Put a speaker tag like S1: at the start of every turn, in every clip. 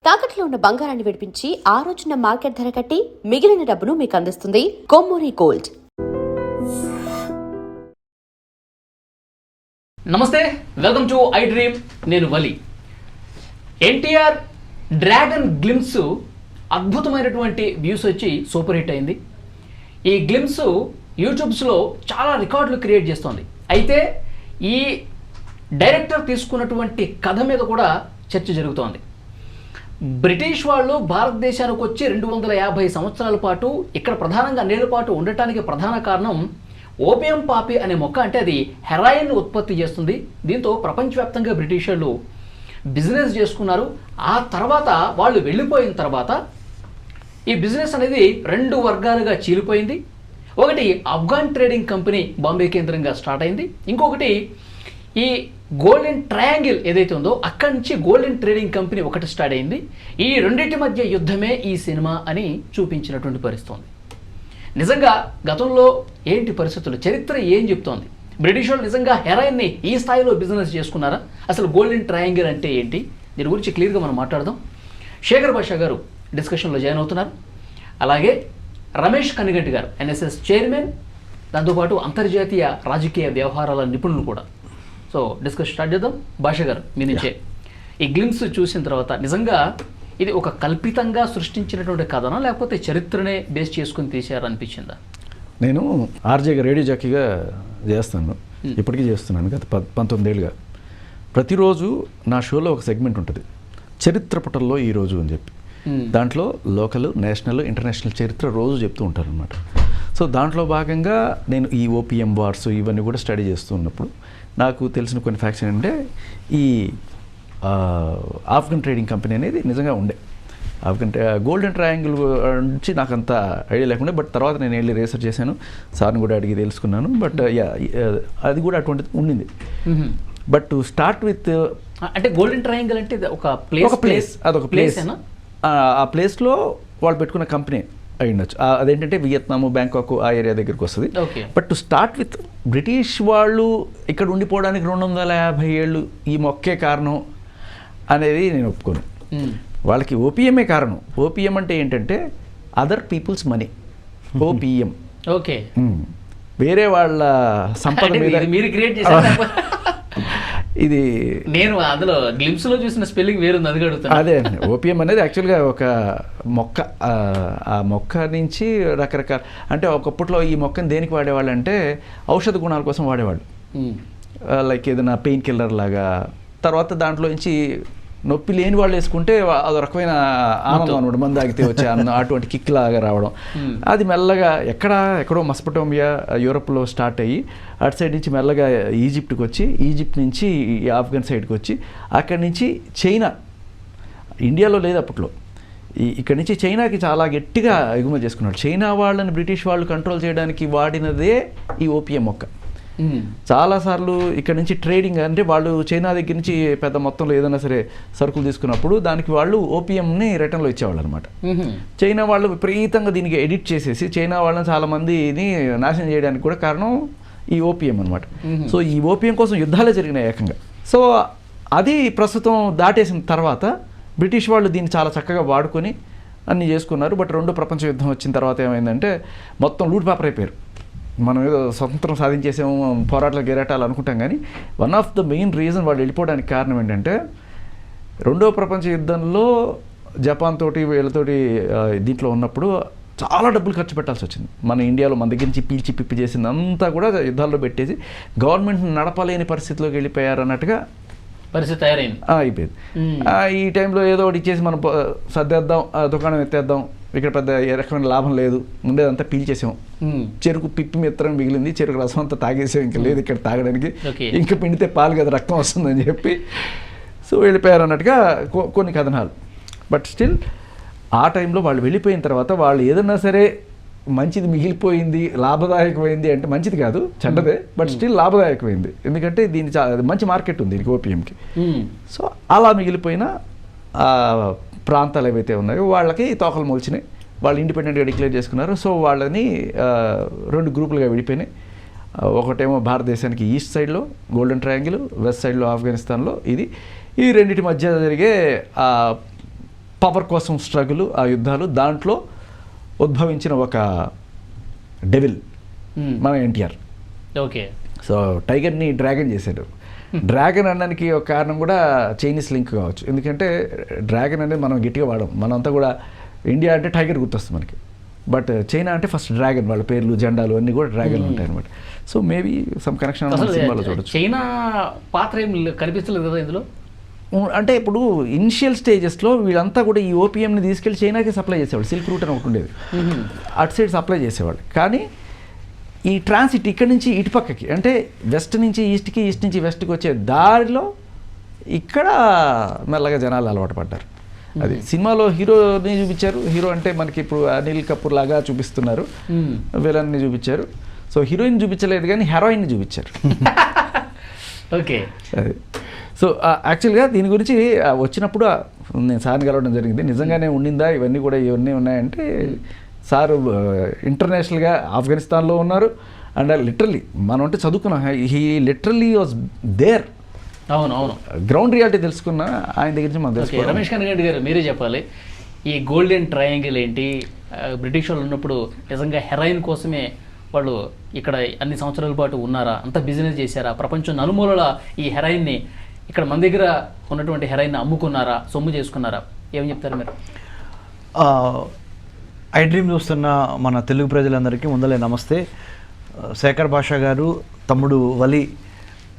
S1: తాకట్లో ఉన్న బంగారాన్ని విడిపించి ఆ రోజున మార్కెట్ ధర కట్టి మిగిలిన డబ్బును మీకు అందిస్తుంది కొమ్మూరి గోల్డ్.
S2: నమస్తే, వెల్కమ్ టు ఐ డ్రీమ్. నేను వలి. ఎన్టీఆర్ డ్రాగన్ గ్లిమ్స్ అద్భుతమైనటువంటి వ్యూస్ వచ్చి సూపర్ హిట్ అయింది. ఈ గ్లిమ్స్ యూట్యూబ్స్లో చాలా రికార్డులు క్రియేట్ చేస్తోంది. అయితే ఈ డైరెక్టర్ తీసుకున్నటువంటి కథ మీద కూడా చర్చ జరుగుతోంది. బ్రిటిష్ వాళ్ళు భారతదేశానికి వచ్చి 250 సంవత్సరాల పాటు ఇక్కడ ప్రధానంగా అన్నేళ్ల పాటు ఉండటానికి ప్రధాన కారణం ఓపియం పాపి అనే మొక్క. అంటే అది హెరాయిన్ ఉత్పత్తి చేస్తుంది. దీంతో ప్రపంచవ్యాప్తంగా బ్రిటిష్ వాళ్ళు బిజినెస్ చేసుకున్నారు. ఆ తర్వాత వాళ్ళు వెళ్ళిపోయిన తర్వాత ఈ బిజినెస్ అనేది 2 వర్గాలుగా చీలిపోయింది. ఒకటి ఆఫ్ఘన్ ట్రేడింగ్ కంపెనీ బాంబే కేంద్రంగా స్టార్ట్ అయింది. ఇంకొకటి ఈ గోల్డెన్ ట్రయాంగిల్ ఏదైతే ఉందో అక్కడి నుంచి గోల్డెన్ ట్రేడింగ్ కంపెనీ ఒకటి స్టార్ట్ అయింది. ఈ రెండింటి మధ్య యుద్ధమే ఈ సినిమా అని చూపించినటువంటి పరిస్థితి ఉంది. నిజంగా గతంలో ఏంటి పరిస్థితులు, చరిత్ర ఏం చెప్తోంది? బ్రిటిష్ వాళ్ళు నిజంగా హెరాయిన్ని ఈ స్థాయిలో బిజినెస్ చేసుకున్నారా? అసలు గోల్డెన్ ట్రయాంగిల్ అంటే ఏంటి? దీని గురించి క్లియర్గా మనం మాట్లాడదాం. శేఖర్ భాషా గారు డిస్కషన్లో జాయిన్ అవుతున్నారు. అలాగే రమేష్ కనిగంటి గారు ఎన్ఎస్ఎస్ చైర్మన్, దాంతోపాటు అంతర్జాతీయ రాజకీయ వ్యవహారాల నిపుణులు కూడా. సో డిస్కస్ స్టార్ట్ చేద్దాం. భాష గారు మీ నుంచే, ఈ గ్లిమ్స్ చూసిన తర్వాత నిజంగా ఇది ఒక కల్పితంగా సృష్టించినటువంటి కథనా లేకపోతే చరిత్రనే బేస్ చేసుకుని తీసారనిపించిందా?
S3: నేను ఆర్జేగా రేడియో జాకీగా చేస్తాను, ఇప్పటికీ చేస్తున్నాను గత 19 ఏళ్ళుగా. ప్రతిరోజు నా షోలో ఒక సెగ్మెంట్ ఉంటుంది, చరిత్ర పుటల్లో ఈరోజు అని చెప్పి. దాంట్లో లోకల్, నేషనల్, ఇంటర్నేషనల్ చరిత్ర రోజు చెప్తూ ఉంటారు అనమాట. సో దాంట్లో భాగంగా నేను ఈ ఓపిఎం వార్స్ ఇవన్నీ కూడా స్టడీ చేస్తున్నప్పుడు నాకు తెలిసిన కొన్ని ఫ్యాక్ట్స్ ఏంటంటే ఈ ఆఫ్ఘన్ ట్రేడింగ్ కంపెనీ అనేది నిజంగా ఉండే. ఆఫ్ఘన్ గోల్డెన్ ట్రయాంగిల్ నుంచి నాకు అంత ఐడియా లేకుండా, బట్ తర్వాత నేను వెళ్ళి రీసెర్చ్ చేశాను, సార్ని కూడా అడిగి తెలుసుకున్నాను. బట్ అది కూడా అటువంటిది ఉండింది. బట్ టు స్టార్ట్ విత్,
S2: అంటే గోల్డెన్ ట్రయాంగిల్ అంటే ఒక ప్లేస్,
S3: అదొక ప్లేస్. ఆ ప్లేస్లో వాళ్ళు పెట్టుకున్న కంపెనీ అయి ఉండొచ్చు. అదేంటంటే వియత్నాము, బ్యాంకాక్ ఆ ఏరియా దగ్గరికి వస్తుంది. But to start with, British వాళ్ళు ఇక్కడ ఉండిపోవడానికి 250 ఏళ్ళు ఈ మొక్కే కారణం అనేది నేను ఒప్పుకోను. వాళ్ళకి ఓపిఎంఏ కారణం. ఓపిఎం అంటే ఏంటంటే other peoples money. OPM
S2: okay,
S3: వేరే వాళ్ళ సంపద మీద
S2: మీరు క్రియేట్ చేశారు.
S3: ఇది
S2: నేను అందులో గ్లిమ్స్ లో చూసిన స్పెల్లింగ్ వేరుంది, అది అడుగుతాను.
S3: అదే అండి, ఓపిఎం అనేది యాక్చువల్గా ఒక మొక్క. ఆ మొక్క నుంచి రకరకాల, అంటే ఒకప్పట్లో ఈ మొక్కని దేనికి వాడేవాళ్ళు అంటే ఔషధ గుణాల కోసం వాడేవాళ్ళు. లైక్ ఏదైనా పెయిన్ కిల్లర్ లాగా. తర్వాత దాంట్లో నుంచి నొప్పి లేని వాళ్ళు వేసుకుంటే అదో రకమైన ఆనందం అనమాట, మందు తాగితే వచ్చే ఆనందం, అటువంటి కిక్ లాగా రావడం. అది మెల్లగా ఎక్కడో మెసొపొటేమియా, యూరోప్లో స్టార్ట్ అయ్యి అటు సైడ్ నుంచి మెల్లగా ఈజిప్ట్కి వచ్చి, ఈజిప్ట్ నుంచి ఆఫ్ఘన్ సైడ్కి వచ్చి, అక్కడి నుంచి చైనా, ఇండియాలో లేదు అప్పట్లో, ఇక్కడి నుంచి చైనాకి చాలా గట్టిగా ఎగుమతి చేసుకున్నాడు. చైనా వాళ్ళని బ్రిటిష్ వాళ్ళు కంట్రోల్ చేయడానికి వాడినదే ఈ ఓపిఎం మొక్క. చాలాసార్లు ఇక్కడ నుంచి ట్రేడింగ్, అంటే వాళ్ళు చైనా దగ్గర నుంచి పెద్ద మొత్తంలో ఏదైనా సరే సరుకులు తీసుకున్నప్పుడు దానికి వాళ్ళు ఓపిఎంని రిటర్న్లో ఇచ్చేవాళ్ళు అనమాట. చైనా వాళ్ళు విపరీతంగా దీనికి ఎడిట్ చేసేసి చైనా వాళ్ళని చాలామందిని నాశనం చేయడానికి కూడా కారణం ఈ ఓపిఎం అనమాట. సో ఈ ఓపిఎం కోసం యుద్ధాలే జరిగినాయి ఏకంగా. సో అది ప్రస్తుతం దాటేసిన తర్వాత బ్రిటిష్ వాళ్ళు దీన్ని చాలా చక్కగా వాడుకొని అన్నీ చేసుకున్నారు. బట్ 2వ ప్రపంచ యుద్ధం వచ్చిన తర్వాత ఏమైందంటే మొత్తం లూట్ పేపర్ అయిపోయారు. మనం ఏదో స్వతంత్రం సాధించేసాము, పోరాటాలు గెరాటాలు అనుకుంటాం, కానీ one of the main reason వాళ్ళు వెళ్ళిపోవడానికి కారణం ఏంటంటే 2వ ప్రపంచ యుద్ధంలో జపాన్ తోటి వీళ్ళతోటి దీంట్లో ఉన్నప్పుడు చాలా డబ్బులు ఖర్చు పెట్టాల్సి వచ్చింది. మన ఇండియాలో మన దగ్గర నుంచి పీల్చి పిప్పి చేసింది అంతా కూడా యుద్ధాల్లో పెట్టేసి గవర్నమెంట్ నడపలేని పరిస్థితిలోకి వెళ్ళిపోయారు అన్నట్టుగా
S2: పరిస్థితి తయారైంది,
S3: అయిపోయింది. ఈ టైంలో ఏదో ఒకటి ఇచ్చేసి మనం సర్దేద్దాం, దుకాణం ఎత్తేద్దాం, ఇక్కడ పెద్ద ఏ రకమైన లాభం లేదు, ఉండేదంతా పీల్చేసాం, చెరుకు పిప్పి మిత్రం మిగిలింది, చెరుకు రసం అంతా తాగేసాం, ఇంకా లేదు ఇక్కడ తాగడానికి, ఇంకా పిండితే పాలు కదా రక్తం వస్తుందని చెప్పి సో వెళ్ళిపోయారు అన్నట్టుగా కొన్ని కథనాలు. బట్ స్టిల్ ఆ టైంలో వాళ్ళు వెళ్ళిపోయిన తర్వాత వాళ్ళు ఏదన్నా సరే మంచిది మిగిలిపోయింది, లాభదాయకమైంది అంటే మంచిది కాదు, చెడ్డదే, బట్ స్టిల్ లాభదాయకమైంది. ఎందుకంటే దీని మంచి మార్కెట్ ఉంది దీనికి, ఓపిఎంకి. సో అలా మిగిలిపోయిన ప్రాంతాలు ఏవైతే ఉన్నాయో వాళ్ళకి తోకలు మొలిచినాయి, వాళ్ళు ఇండిపెండెంట్గా డిక్లేర్ చేసుకున్నారు. సో వాళ్ళని 2 గ్రూపులుగా విడిపోయినాయి. ఒకటేమో భారతదేశానికి ఈస్ట్ సైడ్లో గోల్డెన్ ట్రయాంగిల్, వెస్ట్ సైడ్లో ఆఫ్ఘనిస్తాన్లో ఇది. ఈ రెండింటి మధ్య జరిగే పవర్ కోసం స్ట్రగుల్, ఆ యుద్ధాలు, దాంట్లో ఉద్భవించిన ఒక డెవిల్ మన ఎన్టీఆర్.
S2: ఓకే.
S3: సో టైగర్ని డ్రాగన్ చేశాడు. డ్రాగన్ అనడానికి ఒక కారణం కూడా చైనీస్ లింక్ కావచ్చు. ఎందుకంటే డ్రాగన్ అనేది మనం గట్టిగా వాడం, మనంతా కూడా ఇండియా అంటే టైగర్ గుర్తొస్తుంది మనకి, బట్ చైనా అంటే ఫస్ట్ డ్రాగన్, వాళ్ళ పేర్లు జెండాలు అన్నీ కూడా డ్రాగన్ ఉంటాయి అనమాట. సో మేబీ సమ్ కనెక్షన్ సినిమాలో చూడొచ్చు.
S2: చైనా పాత్ర ఏం కనిపించలేదు కదా ఇందులో.
S3: అంటే ఇప్పుడు ఇనిషియల్ స్టేజెస్లో వీళ్ళంతా కూడా ఈ ఓపీఎంని తీసుకెళ్ళి చైనాకి సప్లై చేసేవాళ్ళు. సిల్క్ రూట్ అని ఒకటి ఉండేది, అటు సైడ్ సప్లై చేసేవాళ్ళు. కానీ ఈ ట్రాన్సిట్ ఇక్కడి నుంచి ఇటు పక్కకి, అంటే వెస్ట్ నుంచి ఈస్ట్కి, ఈస్ట్ నుంచి వెస్ట్కి వచ్చే దారిలో ఇక్కడ మెల్లగా జనాలు అలవాటు పడ్డారు. అది సినిమాలో హీరోని చూపించారు. హీరో అంటే మనకి ఇప్పుడు అనిల్ కపూర్ లాగా చూపిస్తున్నారు, విలన్ని చూపించారు. సో హీరోయిన్ చూపించలేదు కానీ హెరాయిన్ని చూపించారు.
S2: ఓకే.
S3: అది సో యాక్చువల్గా దీని గురించి వచ్చినప్పుడు నేను సార్ని కలవడం జరిగింది. నిజంగానే ఉండిందా ఇవన్నీ కూడా, ఇవన్నీ ఉన్నాయంటే సార్ ఇంటర్నేషనల్గా ఆఫ్ఘనిస్తాన్లో ఉన్నారు. అండ్ లిటరల్లీ మనం అంటే చదువుకున్నాం, హీ లిటరల్లీ వాజ్ దేర్.
S2: అవును అవును,
S3: గ్రౌండ్ రియాలిటీ తెలుసుకున్న ఆయన దగ్గర నుంచి మనం తెలుసుకోవాలి.
S2: రమేష్ కనగంటి గారు మీరే చెప్పాలి, ఈ గోల్డెన్ ట్రయాంగిల్ ఏంటి? బ్రిటిష్ వాళ్ళు ఉన్నప్పుడు నిజంగా హెరాయిన్ కోసమే వాళ్ళు ఇక్కడ అన్ని సంవత్సరాల పాటు ఉన్నారా? అంత బిజినెస్ చేశారా? ప్రపంచం నలుమూలల ఈ హెరాయిన్ని, ఇక్కడ మన దగ్గర ఉన్నటువంటి హెరాయిన్ని అమ్ముకున్నారా, సొమ్ము చేసుకున్నారా? ఏం చెప్తారు మీరు?
S4: ఐ డ్రీమ్ చూస్తున్న మన తెలుగు ప్రజలందరికీ ముందలే నమస్తే. శేఖర్ భాషా గారు, తమ్ముడు వలి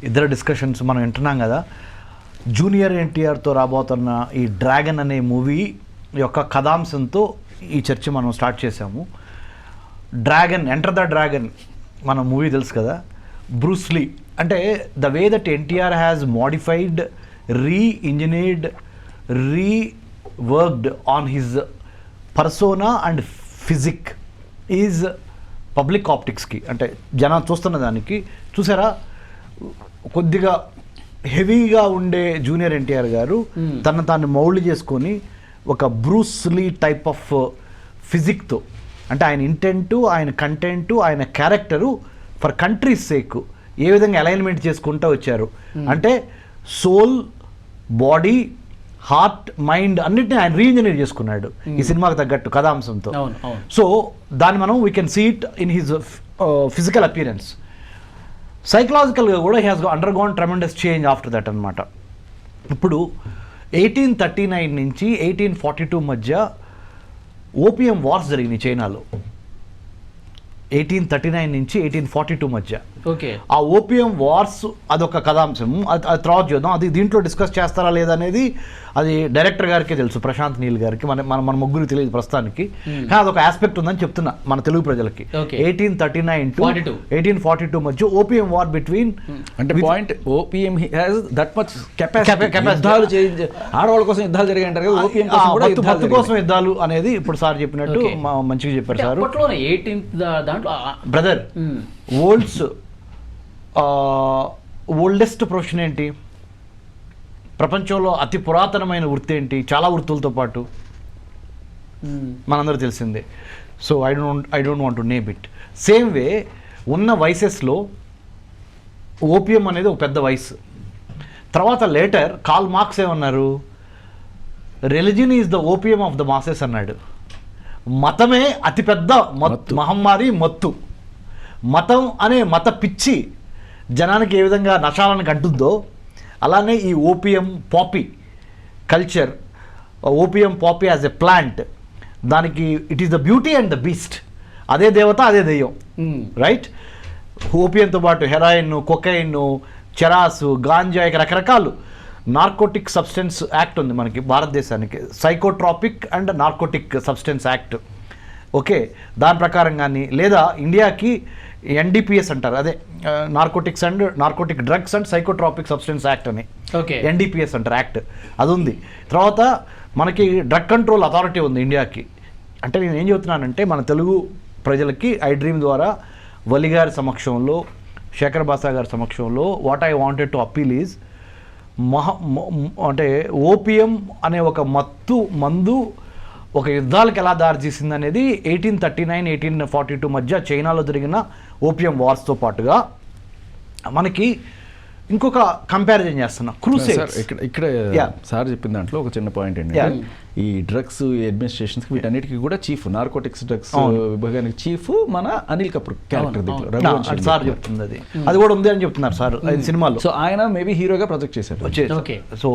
S4: ఇద్దరు డిస్కషన్స్ మనం వింటున్నాం కదా. జూనియర్ ఎన్టీఆర్తో రాబోతున్న ఈ డ్రాగన్ అనే మూవీ యొక్క కథాంశంతో ఈ చర్చ మనం స్టార్ట్ చేసాము. డ్రాగన్, ఎంటర్ ద డ్రాగన్ మన మూవీ తెలుసు కదా, బ్రూస్ లీ. అంటే the way that NTR has modified, re-engineered, reworked on his persona and physique is public ఆప్టిక్స్కి, అంటే జనం చూస్తున్న దానికి చూసారా, కొద్దిగా హెవీగా ఉండే జూనియర్ ఎన్టీఆర్ గారు తను తాను మౌల్డ్ చేసుకొని ఒక బ్రూస్ లీ టైప్ ఆఫ్ ఫిజిక్తో, అంటే ఆయన ఇంటెంటు, ఆయన కంటెంటు, ఆయన క్యారెక్టరు ఫర్ కంట్రీస్ సేక్ ఏ విధంగా అలైన్మెంట్ చేసుకుంటూ వచ్చారు. అంటే సోల్, బాడీ, హార్ట్, మైండ్ అన్నిటిని ఆయన రీఇంజనీర్ చేసుకున్నాడు ఈ సినిమాకి తగ్గట్టు కథాంశంతో. సో దాన్ని మనం we can see it in his physical appearance. సైకలాజికల్గా కూడా he has undergone tremendous change after that అనమాట. ఇప్పుడు 1839 నుంచి 1842 మధ్య ఓపియం వార్స్ జరిగినాయి చైనాలో. 1839 నుంచి 1842 మధ్య.
S2: ఓకే.
S4: ఆ ఓపియం వార్స్ అదొక కథాంశం, అది తర్వాత చూద్దాం. అది దీంట్లో డిస్కస్ చేస్తారా లేదా అనేది అది డైరెక్టర్ గారికే తెలుసు, ప్రశాంత్ నీల్ గారికి. మన ముగ్గురికి తెలియదు ప్రస్తుతానికి. కానీ అదొక ఆస్పెక్ట్ ఉందని చెప్తున్నా మన తెలుగు ప్రజలకి. 1839 to 1842 మధ్య ఓపియం వార్ బిట్వీన్,
S3: అంటే point OPM has that much capacity. ఆడవాళ్ళ కోసం యుద్ధాలు జరిగాయి అంటారు కదా, ఓపీఎం కోసం కూడా
S4: మత్తు కోసం యుద్ధాలు అనేది ఇప్పుడు సార్ చెప్పినట్టు మంచిగా చెప్పారు సార్. బ్రదర్, ఓల్డెస్ట్ ప్రొఫెషన్ ఏంటి? ప్రపంచంలో అతి పురాతనమైన వృత్తి ఏంటి? చాలా వృత్తులతో పాటు మనందరూ తెలిసిందే. So I don't want to name it. Same way ఉన్న వయసెస్లో ఓపియం అనేది ఒక పెద్ద వయసు. తర్వాత లేటర్ కార్ల్ మార్క్స్ ఏమన్నారు, religion is the opium of the masses అన్నాడు. మతమే అతిపెద్ద మహమ్మారి, మత్తు. మతం అనే మత పిచ్చి జనానికి ఏ విధంగా నశాలను అంటుందో అలానే ఈ opium poppy culture, opium poppy as a plant, దానికి it is the beauty and the beast. అదే దేవత, అదే దెయ్యం, రైట్? ఓపియంతో పాటు హెరాయిన్, కొకైన్, చెరాసు, గాంజా, ఇక రకరకాలు నార్కోటిక్ సబ్స్టెన్స్ యాక్ట్ ఉంది మనకి భారతదేశానికి, psychotropic and narcotic substance act. Okay, దాని ప్రకారం కానీ, లేదా ఇండియాకి ఎన్డీపీఎస్ అంటారు, అదే narcotic drugs and psychotropic substance act అని, ఎన్డీపీఎస్ అంటారు యాక్ట్, అది ఉంది. తర్వాత మనకి డ్రగ్ కంట్రోల్ అథారిటీ ఉంది ఇండియాకి. అంటే నేను ఏం చెబుతున్నానంటే మన తెలుగు ప్రజలకి ఐ డ్రీమ్ ద్వారా వలి గారి సమక్షంలో, శేఖర్ బాసా గారి సమక్షంలో what I wanted to appeal is, అంటే ఓపియం అనే ఒక మందు ఒక యుద్ధాలకు ఎలా దారితీసింది అనేది 1839, 1842 మధ్య చైనాలో జరిగిన ఓపియం వార్స్తో పాటుగా మనకి ఇంకొక కంపారిజన్ చేస్తున్నా,
S3: సార్
S4: క్రూసేడ్స్.
S3: ఇక్కడ
S4: Yeah.
S3: సార్ చెప్పిన దాంట్లో ఒక చిన్న పాయింట్ ఏంటంటే
S4: Yeah.
S3: ఈ డ్రగ్స్ అడ్మినిస్ట్రేషన్స్ వీటన్నిటికీ కూడా చీఫ్, నార్కోటిక్స్ డ్రగ్స్
S4: అవును.
S3: విభాగానికి చీఫ్ మన అనిల్ కపూర్ క్యారెక్టర్
S2: అవును,
S3: దీంట్లో
S4: నా,
S3: రఘువంశీ
S4: అది సార్ చెప్తుంది, అది కూడా ఉంది అని చెప్తున్నారు సార్ అది సినిమాలో.
S3: సో ఆయన మేబీ హీరోగా ప్రొజెక్ట్ చేశారు.
S2: Okay.
S4: సో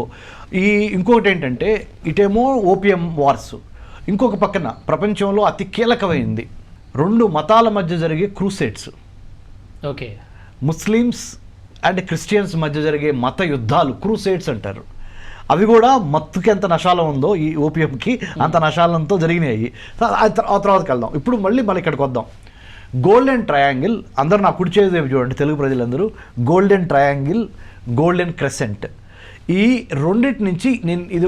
S4: ఇంకొకటి ఏంటంటే ఇటేమో ఓపియం వార్స్, ఇంకొక పక్కన ప్రపంచంలో అతి కీలకమైంది 2 మతాల మధ్య జరిగే crusades,
S2: okay,
S4: Muslims and Christians మధ్య జరిగే మత యుద్ధాలు క్రూసేడ్స్ అంటారు. అవి కూడా మత్తుకి ఎంత నశాలం ఉందో ఈ ఓపియంకి అంత నశాలంతో జరిగినాయి. ఆ తర్వాతకి వెళ్దాం. ఇప్పుడు మళ్ళీ ఇక్కడికి వద్దాం. గోల్డెన్ ట్రయాంగిల్, అందరూ నా కుడి చేతి వైపు చూడండి తెలుగు ప్రజలందరూ. గోల్డెన్ ట్రయాంగిల్, గోల్డెన్ క్రెసెంట్, ఈ రెండింటి నుంచి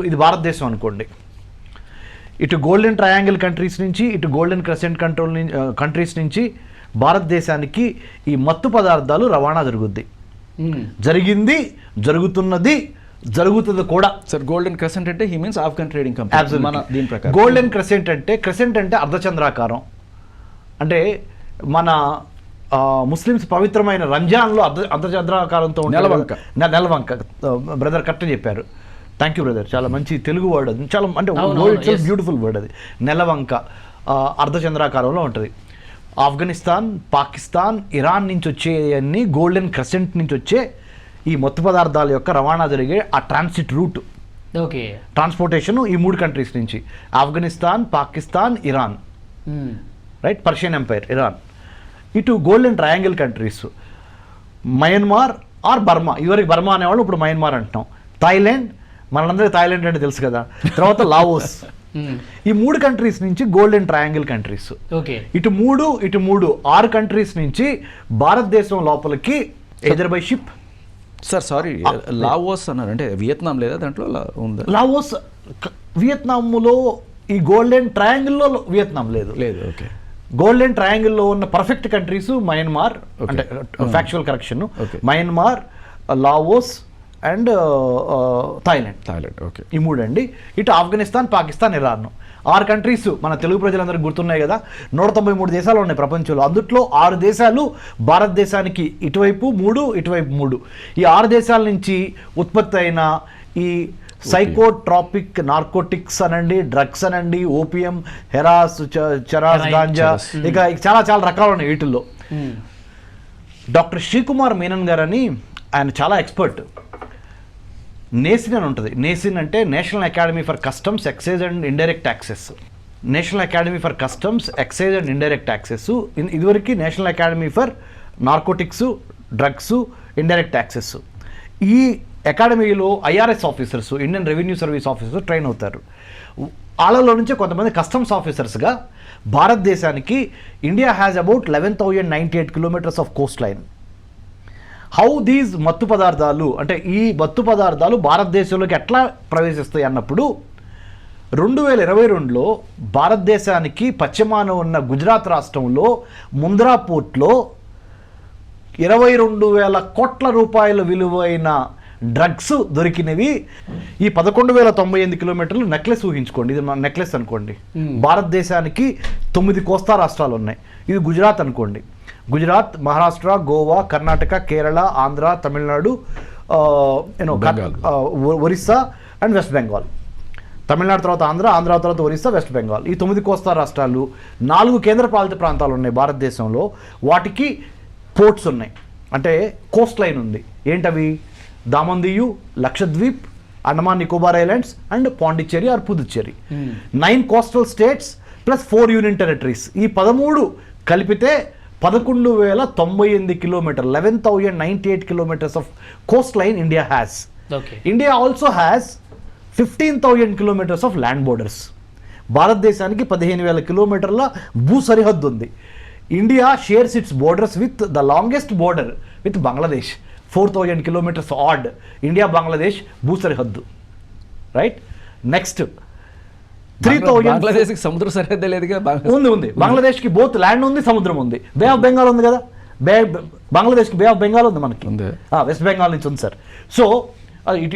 S4: ఇది భారతదేశం అనుకోండి. ఇటు గోల్డెన్ ట్రయాంగిల్ కంట్రీస్ నుంచి, ఇటు గోల్డెన్ క్రెసెంట్ కంట్రీస్ నుంచి భారతదేశానికి ఈ మత్తు పదార్థాలు రవాణా జరుగుద్ది. జరిగింది, జరుగుతుంది కూడా.
S3: సార్ గోల్డెన్ క్రెసెంట్ అంటే he means Afghan trading company మన దీని ప్రకారం.
S4: గోల్డెన్ క్రెసెంట్ అంటే అర్ధచంద్రాకారం. అంటే మన ముస్లిమ్స్ పవిత్రమైన రంజాన్లో అర్ధచంద్రాకారంతో నెలవంక. బ్రదర్ కరెక్ట్ చెప్పారు, థ్యాంక్ యూ బ్రదర్. చాలా మంచి తెలుగు వర్డ్ అది, చాలా అంటే బ్యూటిఫుల్ వర్డ్ అది. నెలవంక అర్ధచంద్రాకారంలో ఉంటుంది. ఆఫ్ఘనిస్తాన్, పాకిస్తాన్, ఇరాన్ నుంచి వచ్చేవన్నీ గోల్డెన్ క్రెసెంట్ నుంచి వచ్చే ఈ మత్తు పదార్థాల యొక్క రవాణా జరిగే ఆ ట్రాన్సిట్ రూట్,
S2: ఓకే,
S4: ట్రాన్స్పోర్టేషన్ ఈ 3 కంట్రీస్ నుంచి, Afghanistan, Pakistan, Iran, right, Persian empire, Iran. ఇటు golden triangle countries Myanmar or Burma, ఇవరికి బర్మా అనేవాళ్ళు, ఇప్పుడు మయన్మార్ అంటున్నాం. థాయిలాండ్, మనందరికీ థాయిలాండ్ అంటే తెలుసు కదా. తర్వాత లావోస్. ఈ 3 కంట్రీస్ నుంచి గోల్డెన్ ట్రయాంగిల్ కంట్రీస్.
S2: ఓకే,
S4: ఇటు మూడు 6 కంట్రీస్ నుంచి భారతదేశం లోపలికి either by ship.
S3: Sir sorry, Laos అన్నారు అంటే వియత్నాం లేదా దాంట్లో ఉందా?
S4: లావోస్ వియత్నాంలో ఈ గోల్డెన్ ట్రయాంగిల్లో వియత్నాం లేదు.
S3: ఓకే.
S4: గోల్డెన్ ట్రయాంగిల్లో ఉన్న పర్ఫెక్ట్ కంట్రీస్ మయన్మార్, అంటే factual correction, Myanmar, Laos and Thailand.
S3: Okay,
S4: ఈ 3 అండి. ఇటు ఆఫ్ఘనిస్తాన్, పాకిస్తాన్, ఇరాన్, 6 కంట్రీస్ మన తెలుగు ప్రజలందరికీ గుర్తున్నాయి కదా. 193 దేశాలు ఉన్నాయి ప్రపంచంలో, అందుట్లో 6 దేశాలు భారతదేశానికి ఇటువైపు 3, ఇటువైపు 3. ఈ 6 దేశాల నుంచి ఉత్పత్తి అయిన ఈ సైకోట్రాపిక్ నార్కోటిక్స్ అనండి, డ్రగ్స్ అనండి, ఓపియం, హెరాస్, చరాస్, గాంజా, ఇక చాలా రకాలు ఉన్నాయి వీటిల్లో. డాక్టర్ శ్రీకుమార్ మీనన్ గారు అని ఆయన చాలా ఎక్స్పర్ట్. నేసిన్ అని ఉంటుంది. నేసిన్ అంటే national academy for customs, excise and indirect taxes. National academy for customs, excise and indirect taxes. ఇదివరకు national academy for narcotics, drugs, indirect taxes. ఈ అకాడమీలో IRS officers, Indian revenue service officers train అవుతారు. వాళ్ళలో నుంచి కొంతమంది customs ఆఫీసర్స్గా భారతదేశానికి India has about 11,098 kilometres of coastline. How these మత్తు పదార్థాలు, అంటే ఈ మత్తు పదార్థాలు భారతదేశంలోకి ఎట్లా ప్రవేశిస్తాయి అన్నప్పుడు 2022లో భారతదేశానికి పశ్చిమాన ఉన్న గుజరాత్ రాష్ట్రంలో ముంద్రా పోర్ట్లో 22,000 కోట్ల రూపాయల విలువైన డ్రగ్స్ దొరికినవి. ఈ 11,098 కిలోమీటర్లు నెక్లెస్ ఊహించుకోండి, ఇది నెక్లెస్ అనుకోండి. భారతదేశానికి 9 కోస్తా రాష్ట్రాలు ఉన్నాయి. ఇది గుజరాత్ అనుకోండి. Gujarat, Maharashtra, Goa, Karnataka, Kerala, Andhra, Tamil Nadu, Orissa and west Bengal. తమిళనాడు తర్వాత ఆంధ్ర తర్వాత ఒరిస్సా, వెస్ట్ బెంగాల్. ఈ 9 కోస్తా రాష్ట్రాలు, 4 కేంద్రపాలిత ప్రాంతాలు ఉన్నాయి భారతదేశంలో. వాటికి పోర్ట్స్ ఉన్నాయి, అంటే కోస్ట్ లైన్ ఉంది. ఏంటవి? దామందియు, Lakshadweep, Andaman Nicobar islands and Pondicherry are Puducherry. 9 coastal states plus 4 union territories. ఈ 13 కలిపితే 11,098 kilometre, 11,098 kilometres of Coast line India has. India also has 15,000 kilometres of land borders. భారతదేశానికి 15,000 కిలోమీటర్ల భూ సరిహద్దు ఉంది. India shares it's borders with the longest border with Bangladesh, 4,000 kilometres add. India Bangladesh భూ సరిహద్దు, right. Next 3,000
S3: బంగ్లాదేశ్కి సముద్ర సరిహద్దు లేదుగా.
S4: ఉంది. బంగ్లాదేశ్కి బోత్ ల్యాండ్ ఉంది, సముద్రం ఉంది. బే ఆఫ్ బెంగాల్ ఉంది కదా, బంగ్లాదేశ్కి బే ఆఫ్ బెంగాల్ ఉంది మనకి, వెస్ట్ బెంగాల్ నుంచి ఉంది సార్. సో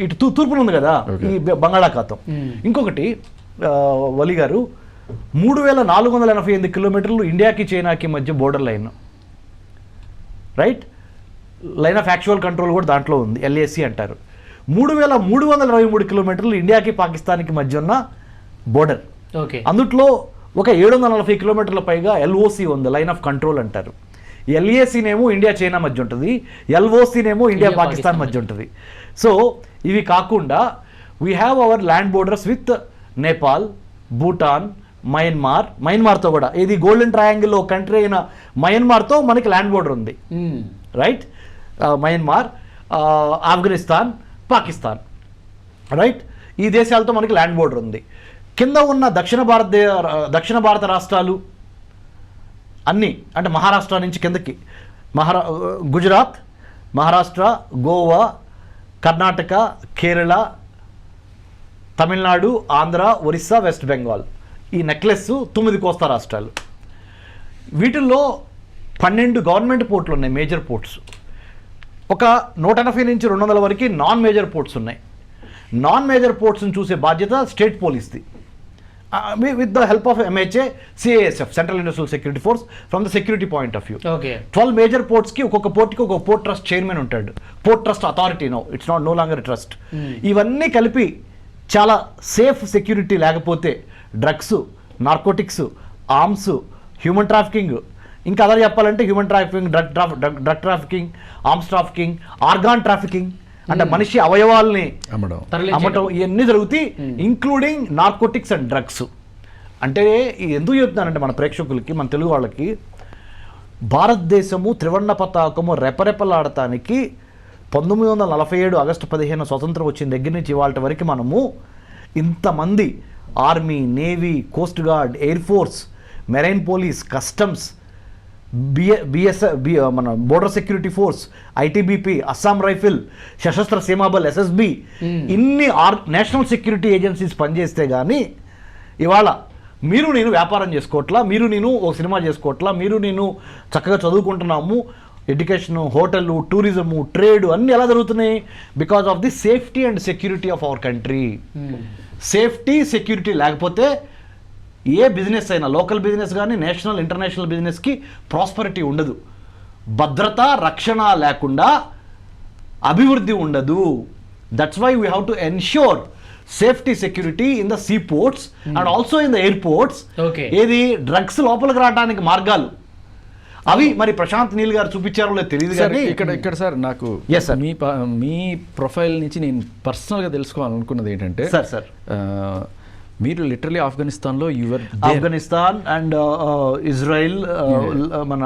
S4: ఇటు తూర్పున ఉంది కదా ఈ బంగాళాఖాతం. ఇంకొకటి వలి గారు, 3,488 కిలోమీటర్లు ఇండియాకి చైనాకి మధ్య border line, right. Line of actual control కూడా దాంట్లో ఉంది, ఎల్ఏసి అంటారు. 3,323 కిలోమీటర్లు ఇండియాకి పాకిస్తాన్కి మధ్య ఉన్న బోర్డర్.
S2: ఓకే.
S4: అందుట్లో ఒక 740 కిలోమీటర్ల పైగా ఎల్ఓసి ఉంది, లైన్ ఆఫ్ కంట్రోల్ అంటారు. ఎల్ఏసీనేమో ఇండియా చైనా మధ్య ఉంటుంది, ఎల్ఓసీనేమో ఇండియా పాకిస్తాన్ మధ్య ఉంటుంది. సో ఇవి కాకుండా we have our land borders with Nepal, Bhutan, మయన్మార్తో కూడా, ఇది గోల్డెన్ ట్రయాంగిల్లో కంట్రీ అయిన మయన్మార్తో మనకి ల్యాండ్ బోర్డర్ ఉంది, right. Myanmar, Afghanistan, Pakistan, right. ఈ దేశాలతో మనకి ల్యాండ్ బోర్డర్ ఉంది. కింద ఉన్న దక్షిణ భారత రాష్ట్రాలు అన్నీ, అంటే మహారాష్ట్ర నుంచి కిందకి గుజరాత్, మహారాష్ట్ర, గోవా, కర్ణాటక, కేరళ, తమిళనాడు, ఆంధ్ర, ఒరిస్సా, వెస్ట్ బెంగాల్, ఈ నెక్లెస్ 9 కోస్తా రాష్ట్రాలు. వీటిల్లో 12 గవర్నమెంట్ పోర్ట్లు ఉన్నాయి, మేజర్ పోర్ట్స్. ఒక 180 నుంచి 200 వరకు నాన్ మేజర్ పోర్ట్స్ ఉన్నాయి. నాన్ మేజర్ పోర్ట్స్ని చూసే బాధ్యత స్టేట్ పోలీస్ది, with the help of MHA, CISF, central industrial security force, from the security point of view.
S2: Okay.
S4: 12 major పోర్ట్స్కి ఒక్కొక్క పోర్ట్కి ఒక పోర్ట్ ట్రస్ట్ చైర్మన్ ఉంటాడు, port trust authority. It's no longer trust. ఇవన్నీ కలిపి చాలా సేఫ్ సెక్యూరిటీ లేకపోతే drugs, narcotics, arms, human trafficking, ఇంకా అదర్ చెప్పాలంటే human trafficking, drug trafficking, arms trafficking, organ trafficking, అంటే మనిషి అవయవాల్ని అమ్మటం, ఇవన్నీ జరుగుతాయి, ఇంక్లూడింగ్ నార్కోటిక్స్ అండ్ డ్రగ్స్. అంటే ఎందుకు చెప్తున్నానంటే మన ప్రేక్షకులకి, మన తెలుగు వాళ్ళకి, భారతదేశము త్రివర్ణ పతాకము రెపరెపలాడటానికి 1947 ఆగస్టు 15 స్వతంత్రం వచ్చిన దగ్గర నుంచి ఇవాళ వరకు మనము ఇంతమంది army, navy, coast guard, air force, marine police, customs, మన border security force, ITBP, Assam rifle, Sashastra Seema, SSB, ఇన్ని నేషనల్ సెక్యూరిటీ ఏజెన్సీస్ పనిచేస్తే కానీ ఇవాళ మీరు నేను వ్యాపారం చేసుకోవట్లా, మీరు నేను ఒక సినిమా చేసుకోవట్లా, మీరు నేను చక్కగా చదువుకుంటున్నాము, ఎడ్యుకేషన్, హోటల్, టూరిజము, ట్రేడ్ అన్నీ ఎలా జరుగుతున్నాయి? Because of the safety and security of our country. Safety, security లేకపోతే ఏ బిజినెస్ అయినా, లోకల్ బిజినెస్ కానీ నేషనల్, ఇంటర్నేషనల్ బిజినెస్కి ప్రాస్పరిటీ ఉండదు. భద్రత, రక్షణ లేకుండా అభివృద్ధి ఉండదు. That's why we have to ensure safety, security in the sea ports and also in the airports. ఏది డ్రగ్స్ లోపలికి రావడానికి మార్గాలు అవి మరి ప్రశాంత్ నీల్ గారు చూపించారో లేదు తెలియదు కానీ
S3: ఇక్కడ సార్ నాకు మీ ప్రొఫైల్ నుంచి నేను పర్సనల్గా తెలుసుకోవాలనుకున్నది ఏంటంటే సార్ మీరు లిటరలీ ఆఫ్ఘనిస్తాన్లో
S4: ఆఫ్ఘనిస్తాన్ అండ్ ఇజ్రాయిల్, మన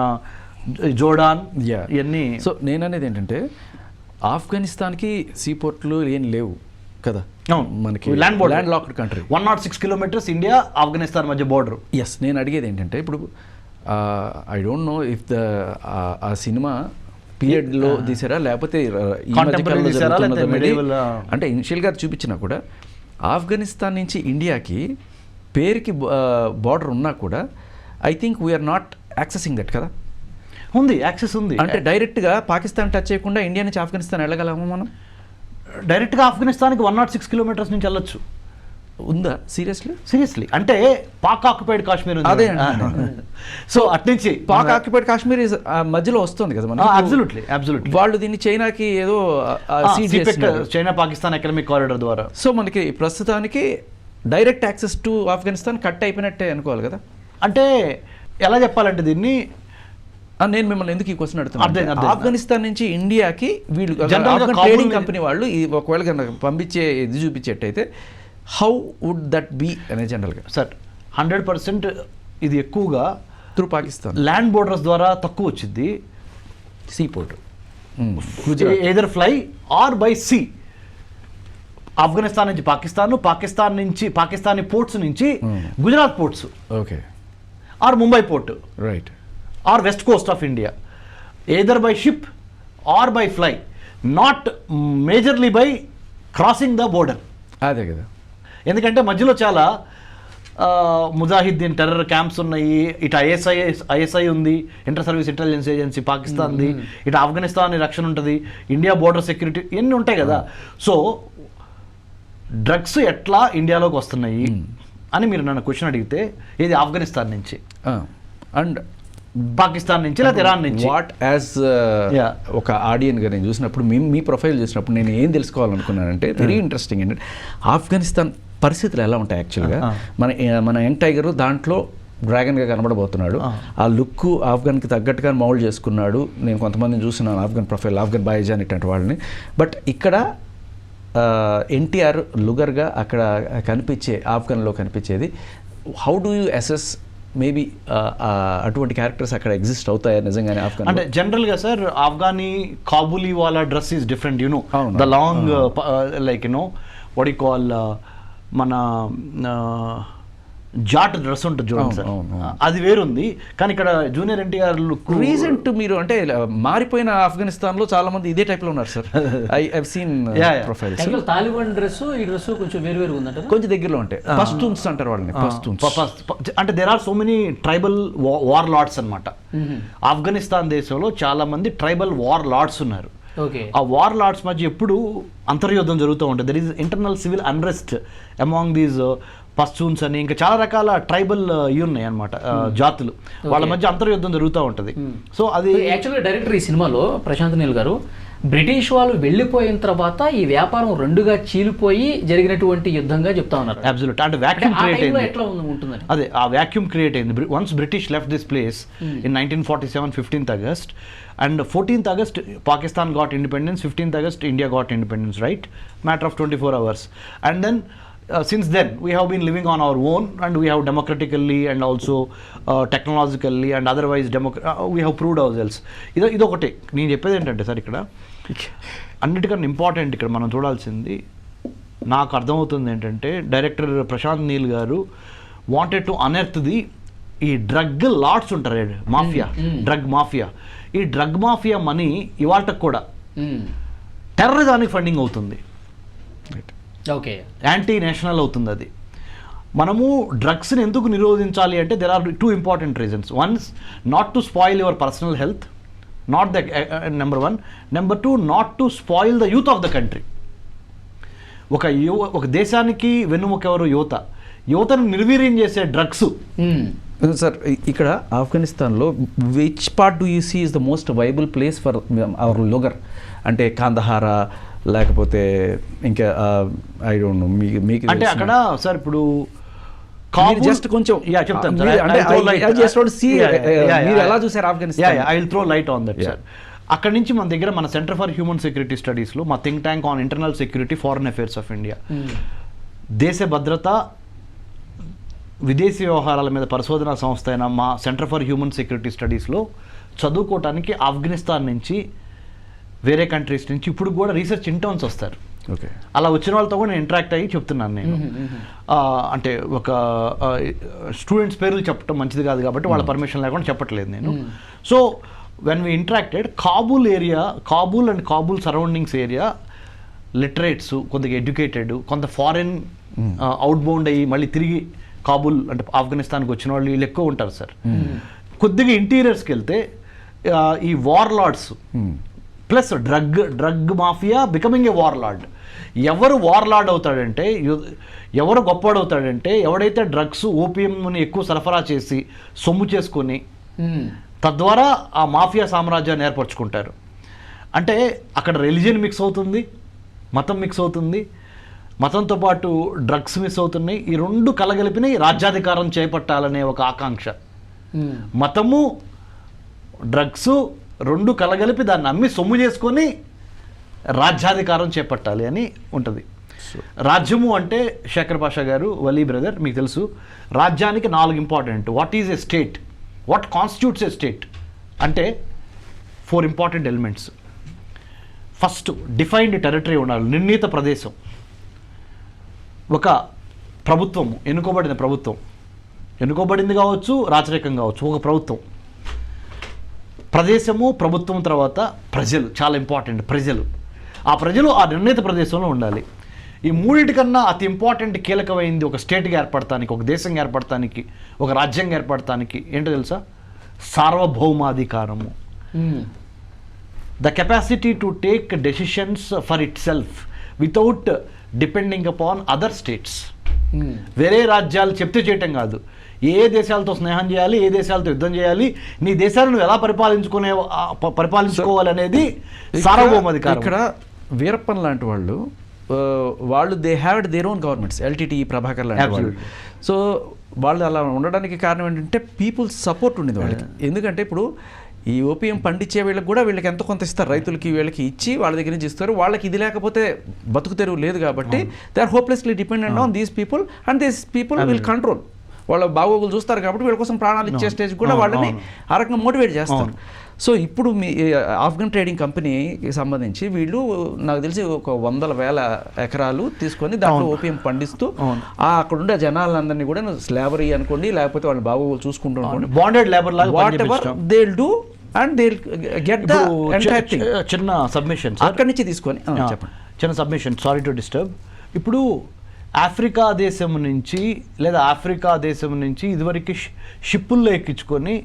S4: జోర్డాన్, ఇవన్నీ.
S3: సో నేను అనేది ఏంటంటే ఆఫ్ఘనిస్తాన్కి సీపోర్ట్లు ఏం లేవు కదా, మనకి land locked country.
S4: 106 kilometres India Afghanistan మధ్య బోర్డర్.
S3: ఎస్, నేను అడిగేది ఏంటంటే ఇప్పుడు ఐ డోంట్ నో ఇఫ్ ఆ సినిమా పీరియడ్లో తీసారా లేకపోతే అంటే ఇనిషియల్గా చూపించినా కూడా ఆఫ్ఘనిస్తాన్ నుంచి ఇండియాకి పేరుకి బార్డర్ ఉన్నా కూడా I think we are not accessing that కదా.
S4: ఉంది, యాక్సెస్ ఉంది.
S3: అంటే డైరెక్ట్గా పాకిస్తాన్ టచ్ చేయకుండా ఇండియా నుంచి ఆఫ్ఘనిస్తాన్ వెళ్ళగలము మనం?
S4: డైరెక్ట్గా ఆఫ్ఘనిస్తాన్కి 106 కిలోమీటర్స్ నుంచి వెళ్ళొచ్చు.
S3: ఉందా? సీరియస్లీ
S4: అంటే పాక్ ఆక్యుపైడ్ కాశ్మీర్ ఉంది.
S3: అదే.
S4: సో అట్నుంచి
S3: పాక్ ఆక్యుపైడ్ కాశ్మీర్ మధ్యలో వస్తుంది కదా మనం.
S4: అబ్సల్యూట్లీ
S3: వాళ్ళు దీన్ని చైనాకి ఏదో
S4: చైనా పాకిస్తాన్ ఎకనామిక్ కారిడార్ ద్వారా.
S3: సో మనకి ప్రస్తుతానికి direct access to Afghanistan cut అయిపోయినట్టే అనుకోవాలి కదా.
S4: అంటే ఎలా చెప్పాలంటే దీన్ని,
S3: నేను మిమ్మల్ని ఎందుకు ఈ క్వశ్చన్ అడుగుతున్నాను, ఆఫ్ఘనిస్తాన్ నుంచి ఇండియాకి వీళ్ళు ట్రేడింగ్ కంపెనీ వాళ్ళు ఒకవేళ పంపించే ఇది చూపించేట్టయితే హౌ వుడ్ దట్ బీ అనే జనరల్గా?
S4: సార్ 100% ఇది ఎక్కువగా
S3: త్రూ పాకిస్తాన్
S4: ల్యాండ్ బోర్డర్స్ ద్వారా తక్కువ వచ్చింది.
S3: Sea port
S4: either fly or by sea. Afghanistan నుంచి పాకిస్తాన్ నుంచి పాకిస్తానీ పోర్ట్స్ నుంచి Gujarat ports,
S3: okay,
S4: or Mumbai port,
S3: right,
S4: or west coast of India, either by ship or by fly, not majorly by crossing the border.
S3: అదే కదా.
S4: ఎందుకంటే మధ్యలో చాలా ముజాహిద్దీన్ టెర్రర్ క్యాంప్స్ ఉన్నాయి, ఇటు ఐఎస్ఐ ఉంది, ఇంటర్ సర్వీస్ ఇంటెలిజెన్స్ ఏజెన్సీ పాకిస్తాన్ది, ఇటు ఆఫ్ఘనిస్తాన్ రక్షణ ఉంటుంది, ఇండియా బోర్డర్ సెక్యూరిటీ, ఇవన్నీ ఉంటాయి కదా. సో డ్రగ్స్ ఎట్లా ఇండియాలోకి వస్తున్నాయి అని మీరు నన్ను క్వశ్చన్ అడిగితే ఇది ఆఫ్ఘనిస్తాన్ నుంచి.
S3: అండ్
S4: పాకిస్తాన్ నుంచి లేదా ఇరాన్ నుంచి.
S3: What as
S4: Yeah.
S3: ఒక ఆడియన్గా నేను చూసినప్పుడు మీ ప్రొఫైల్ చూసినప్పుడు నేను ఏం తెలుసుకోవాలనుకున్నానంటే వెరీ ఇంట్రెస్టింగ్ ఏంటంటే ఆఫ్ఘనిస్తాన్ పరిస్థితులు ఎలా ఉంటాయి యాక్చువల్గా. మన యంగ్ టైగర్ దాంట్లో డ్రాగన్గా కనబడబోతున్నాడు. ఆ లుక్ ఆఫ్ఘన్కి తగ్గట్టుగా మౌల్డ్ చేసుకున్నాడు. నేను కొంతమందిని చూస్తున్నాను ఆఫ్ఘన్ ప్రొఫైల్, ఆఫ్ఘన్ బాయిజాన్ ఇట్లాంటి వాళ్ళని. బట్ ఇక్కడ ఎన్టీఆర్ లుగర్గా అక్కడ ఆఫ్ఘన్లో కనిపించేది. How do you assess maybe అటువంటి క్యారెక్టర్స్ అక్కడ ఎగ్జిస్ట్ అవుతాయా నిజంగానే ఆఫ్ఘన్?
S4: అంటే జనరల్గా సార్ ఆఫ్ఘనీ కాబూలీ వాళ్ళ dress is different, you know the long like you know what you call మన జాట్ డ్రెస్ ఉంటుంది చూడండి సార్, అది వేరుంది. కానీ ఇక్కడ జూనియర్ ఎన్టీఆర్ లుక్
S3: రీసెంట్ మీరు అంటే మారిపోయిన ఆఫ్ఘనిస్తాన్ లో చాలా మంది ఇదే టైప్ లో ఉన్నారు sir. I have seen profiles.
S2: Taliban dress ఈ డ్రెస్ కొంచెం వేరు వేరు ఉందంట,
S3: కొంచెం దగ్గరలో ఉంటాయి. పస్తూన్స్ అంటారు వాళ్ళని, పస్తూన్స్.
S4: అంటే there are so many tribal war lords అన్నమాట. ఆఫ్ఘనిస్తాన్ దేశంలో చాలా మంది ట్రైబల్ వార్ లార్డ్స్ ఉన్నారు. ఆ వార్ లార్డ్స్ మధ్య ఎప్పుడు అంతర్యుద్ధం జరుగుతూ ఉంటుంది. There is internal civil unrest among these Pashtuns అని ఇంకా చాలా రకాల ట్రైబల్ ఉన్నాయి అనమాట జాతులు, వాళ్ళ మధ్య అంతర్యుద్ధం జరుగుతూ ఉంటుంది. సో అది
S2: యాక్చువల్గా డైరెక్టర్ ఈ సినిమాలో ప్రశాంత్ నీల్ గారు బ్రిటిష్ వాళ్ళు వెళ్ళిపోయిన తర్వాత ఈ వ్యాపారం రెండుగా చీలిపోయి జరిగినటువంటి యుద్ధంగా చెప్తా ఉన్నారు.
S4: అబ్సల్యూట్. అంటే వ్యాక్యూమ్ క్రియేట్ అయింది.
S2: ఎట్లా ఉంటుందని
S4: అదే ఆ వ్యాక్యూమ్ క్రియేట్ అయింది. Once British left this place in 1947 15th August and 14th August Pakistan got independence, 15th August India got independence, right? Matter of 24 hours. And then since then we have been living on our own and we have democratically and also technologically and otherwise we have proved ourselves. ఇదొకటి నేను చెప్పేది ఏంటంటే sir, ఇక్కడ అన్నిటికన్నా important ఇక్కడ మనం చూడాల్సింది నాకు అర్థమవుతుంది ఏంటంటే డైరెక్టర్ ప్రశాంత్ నీల్ గారు వాంటెడ్ టు అనెర్త్ ది ఈ డ్రగ్ లాట్స్ ఉంటారు, మాఫియా, డ్రగ్ మాఫియా. ఈ డ్రగ్ మాఫియా మనీ ఇవాళకు కూడా టెర్రరిజానికి ఫండింగ్ అవుతుంది,
S2: ఓకే,
S4: యాంటీ నేషనల్ అవుతుంది. అది మనము డ్రగ్స్ని ఎందుకు నిరోధించాలి అంటే there are 2 important reasons. One, not to spoil your personal health, not the number 1. Number 2, not to spoil the youth of the country. ఒక దేశానికి వెన్నుముక ఎవరు? యువతను నిర్వీర్యం చేసే డ్రగ్స్.
S3: సార్ ఇక్కడ ఆఫ్ఘనిస్తాన్లో which part do you see is the most viable place for our లుగర్? అంటే కాందహారా లేకపోతే ఇంకా ఐ డోంట్ నో మీకు
S4: అంటే అక్కడ సార్ ఇప్పుడు
S3: జస్ట్ కొంచెం
S4: చెప్తాను.
S3: ఎలా చూసారు Afghanistan?
S4: I will throw light on that sir. అక్కడ నుంచి మన దగ్గర మన సెంటర్ ఫర్ హ్యూమన్ సెక్యూరిటీ స్టడీస్లో మా think tank on internal security foreign affairs of India, దేశ భద్రత విదేశీ వ్యవహారాల మీద పరిశోధనా సంస్థ అయిన మా సెంటర్ ఫర్ హ్యూమన్ సెక్యూరిటీ స్టడీస్లో చదువుకోవటానికి ఆఫ్ఘనిస్తాన్ నుంచి వేరే కంట్రీస్ నుంచి ఇప్పుడు కూడా రీసెర్చ్ ఇంటర్న్స్ వస్తారు.
S3: ఓకే,
S4: అలా వచ్చిన వాళ్ళతో కూడా నేను ఇంటరాక్ట్ అయ్యి చెప్తున్నాను నేను. అంటే ఒక స్టూడెంట్స్ పేర్లు చెప్పడం మంచిది కాదు కాబట్టి వాళ్ళ పర్మిషన్ లేకుండా చెప్పట్లేదు నేను. So when we interacted Kabul and Kabul surroundings area literates, కొద్దిగా ఎడ్యుకేటెడ్, కొంత ఫారెన్ అవుట్బౌండ్ అయ్యి మళ్ళీ తిరిగి కాబూల్ అంటే ఆఫ్ఘనిస్తాన్కి వచ్చిన వాళ్ళు వీళ్ళు ఎక్కువ ఉంటారు సార్. కొద్దిగా ఇంటీరియర్స్కి వెళ్తే ఈ war lords plus drug mafia becoming a war lord. ఎవరు వార్ లార్డ్ అవుతాడంటే, ఎవరు గొప్పవాడవుతాడంటే ఎవడైతే డ్రగ్స్ ఓపియంని ఎక్కువ సరఫరా చేసి సొమ్ము చేసుకొని తద్వారా ఆ మాఫియా సామ్రాజ్యాన్ని ఏర్పరచుకుంటారు. అంటే అక్కడ రిలీజియన్ మిక్స్ అవుతుంది, మతం మిక్స్ అవుతుంది, మతంతో పాటు డ్రగ్స్ మిస్ అవుతున్నాయి. ఈ రెండు కలగలిపిన రాజ్యాధికారం చేపట్టాలనే ఒక ఆకాంక్ష. మతము డ్రగ్స్ రెండు కలగలిపి దాన్ని అమ్మి సొమ్ము చేసుకొని రాజ్యాధికారం చేపట్టాలి అని ఉంటుంది. రాజ్యము అంటే శేఖర్ పాషా గారు, వలీ బ్రదర్, మీకు తెలుసు రాజ్యానికి 4 important. What is a state, what constitutes a state అంటే 4 important elements. First defined territory ఉండాలి, నిర్ణీత ప్రదేశం. ఒక ప్రభుత్వము, ఎన్నుకోబడిన ప్రభుత్వం, ఎన్నుకోబడింది కావచ్చు, రాచరికం కావచ్చు, ఒక ప్రభుత్వం. ప్రదేశము, ప్రభుత్వం, తర్వాత ప్రజలు, చాలా ఇంపార్టెంట్. ప్రజలు, ఆ ప్రజలు ఆ నిర్ణీత ప్రదేశంలో ఉండాలి. ఈ మూడింటికన్నా అతి ఇంపార్టెంట్ కీలకమైంది ఒక స్టేట్గా ఏర్పడటానికి, ఒక దేశంగా ఏర్పడటానికి, ఒక రాజ్యంగా ఏర్పడటానికి ఏంటో తెలుసా? సార్వభౌమాధికారము. The capacity to take decisions for itself without depending upon other states. వేరే రాజ్యాలు చెప్తే చేయటం కాదు, ఏ దేశాలతో స్నేహం చేయాలి, ఏ దేశాలతో యుద్ధం చేయాలి, నీ దేశాలను నువ్వు ఎలా పరిపాలించుకోవాలి అనేది సార్వభౌమాధికారం.
S3: ఇక్కడ వీరప్పన్ లాంటి వాళ్ళు they have their own governments, LTT Prabhakar లాంటి వాళ్ళు. సో వాళ్ళు అలా ఉండడానికి కారణం ఏంటంటే పీపుల్ సపోర్ట్ ఉండేది వాళ్ళకి. ఎందుకంటే ఇప్పుడు ఈ ఓపీఎం పండించే వీళ్ళకి కూడా వీళ్ళకి ఎంత కొంత ఇస్తారు, రైతులకి వీళ్ళకి ఇచ్చి వాళ్ళ దగ్గర నుంచి ఇస్తారు. వాళ్ళకి ఇది లేకపోతే బతుకు తెరువు లేదు కాబట్టి they are hopelessly dependent on these people and these people will control. వాళ్ళ బాగోగులు చూస్తారు కాబట్టి వీళ్ళ కోసం ప్రాణాలు ఇచ్చే స్టేజ్ కూడా వాళ్ళని ఆ రకంగా మోటివేట్ చేస్తారు. సో ఇప్పుడు మీ ఆఫ్ఘన్ ట్రేడింగ్ కంపెనీకి సంబంధించి వీళ్ళు నాకు తెలిసి ఒక 100,000 ఎకరాలు తీసుకొని దాంట్లో ఓపీఎం పండిస్తూ అక్కడ ఉండే జనాలందరినీ కూడా స్లావరీ అనుకోండి, లేకపోతే వాళ్ళ బాగోగులు చూసుకుంటూ అనుకోండి,
S4: బాండెడ్ లేబర్ లాగా
S3: what ever they will do and they will get the entire thing.
S4: చిన్న సబ్మిషన్
S3: అక్కడి నుంచి తీసుకొని చెప్పండి.
S4: చిన్న సబ్మిషన్, సారీ టు డిస్టర్బ్. ఇప్పుడు ఆఫ్రికా దేశం నుంచి ఇదివరకు షిప్పుల్లో ఎక్కించుకొని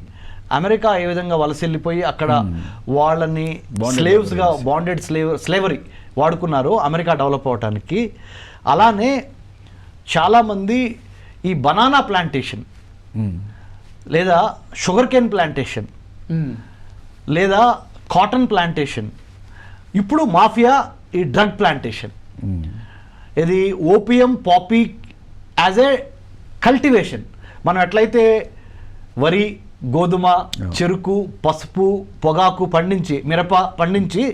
S4: అమెరికా ఏ విధంగా వలస వెళ్ళిపోయి అక్కడ వాళ్ళని స్లేవ్స్గా బాండెడ్ స్లేవరీ వాడుకున్నారు అమెరికా డెవలప్ అవడానికి. అలానే చాలామంది ఈ బనానా ప్లాంటేషన్ లేదా షుగర్ కేన్ ప్లాంటేషన్ లేదా కాటన్ ప్లాంటేషన్, ఇప్పుడు మాఫియా ఈ డ్రగ్ ప్లాంటేషన్, ఇది opium poppy as a cultivation. మనం ఎట్లయితే వరి, గోధుమ, చెరుకు, పసుపు, పొగాకు పండించి, మిరప పండించి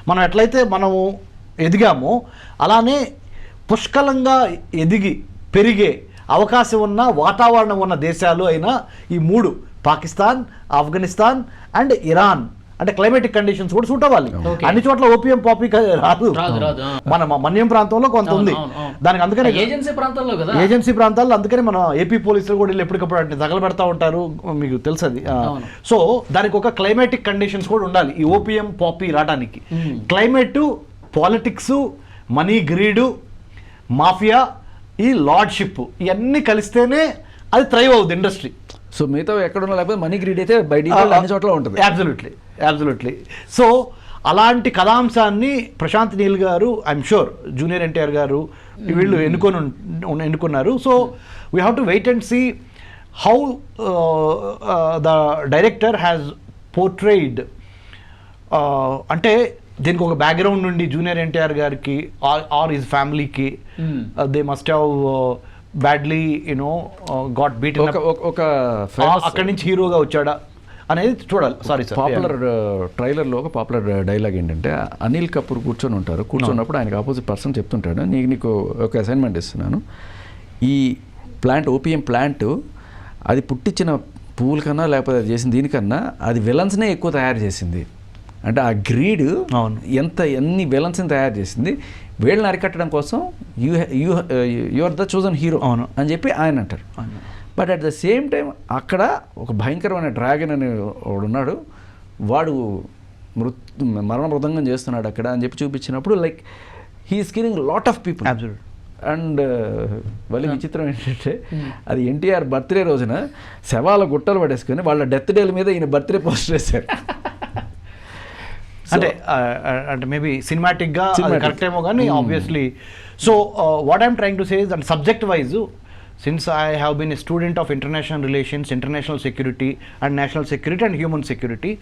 S4: మనం ఎట్లయితే మనము ఎదిగామో అలానే పుష్కలంగా ఎదిగి పెరిగే అవకాశం ఉన్న వాతావరణం ఉన్న దేశాలు అయిన ఈ 3 పాకిస్తాన్, ఆఫ్ఘనిస్తాన్ అండ్ ఇరాన్, అంటే క్లైమేటిక్ కండిషన్స్ కూడా సూట్ అవ్వాలి. అన్ని చోట్ల ఓపీఎం పాపీ రాదు. మన మన్యం ప్రాంతంలో కొంత ఉంది దానికి, అందుకని ఏజెన్సీ ప్రాంతాల్లో అందుకని మన ఏపీ పోలీసులు కూడా ఎప్పటికప్పుడు అంటే తగలబెడతా ఉంటారు, మీకు తెలుసు అది. సో దానికి ఒక క్లైమేటిక్ కండిషన్స్ కూడా ఉండాలి ఈ ఓపీఎం పాపీ రావడానికి. Climate, politics, money greed, mafia, ఈ లార్డ్షిప్ ఇవన్నీ కలిస్తేనే అది థ్రైవ్ అవుతుంది ఇండస్ట్రీ.
S3: సో మిగతా ఎక్కడున్నా లేకపోతే మనీ గ్రీడ్ అయితే బయట అన్ని చోట్ల ఉంటుంది.
S4: అబ్సల్యూట్లీ. సో అలాంటి కథాంశాన్ని ప్రశాంత్ నీల్ గారు, I'm sure junior NTR garu వీళ్ళు ఎన్నుకున్నారు. So we have to wait and see how the director has portrayed. అంటే దీనికి ఒక బ్యాక్గ్రౌండ్ నుండి జూనియర్ ఎన్టీఆర్ గారికి ఆర్ హిజ్ ఫ్యామిలీకి they must have badly got beat, అక్కడి నుంచి హీరోగా వచ్చాడా అనేది చూడాలి. సారీ సార్,
S3: పాపులర్ ట్రైలర్లో ఒక పాపులర్ డైలాగ్ ఏంటంటే అనిల్ కపూర్ కూర్చున్నప్పుడు ఆయనకు ఆపోజిట్ పర్సన్ చెప్తుంటాడు, నీకు ఒక అసైన్మెంట్ ఇస్తున్నాను, ఈ ప్లాంట్ ఓపీఎం ప్లాంట్ అది పుట్టించిన పువ్వుల కన్నా లేకపోతే అది చేసిన దీనికన్నా అది విలన్స్నే ఎక్కువ తయారు చేసింది. అంటే ఆ గ్రీడ్ ఎన్ని విలన్స్ని తయారు చేసింది, వీళ్ళని అరికట్టడం కోసం you are the chosen hero అని చెప్పి ఆయన అంటారు. But at the same time అక్కడ ఒక భయంకరమైన డ్రాగన్ అని వాడు ఉన్నాడు, వాడు మరణ మృదంగం చేస్తున్నాడు అక్కడ అని చెప్పి చూపించినప్పుడు like he is killing lot of people. And మళ్ళీ విచిత్రం ఏంటంటే అది ఎన్టీఆర్ బర్త్డే రోజున శవాల గుట్టలు పడేసుకొని వాళ్ళ డెత్ డేల మీద ఈయన బర్త్డే పోస్టర్ వేశారు.
S4: అంటే మేబీ సినిమాటిక్గా కరెక్ట్ ఏమో కానీ obviously. So what I'm trying to say is అంటే subject wise, since I have been a student of international relations, international security and national security and human security,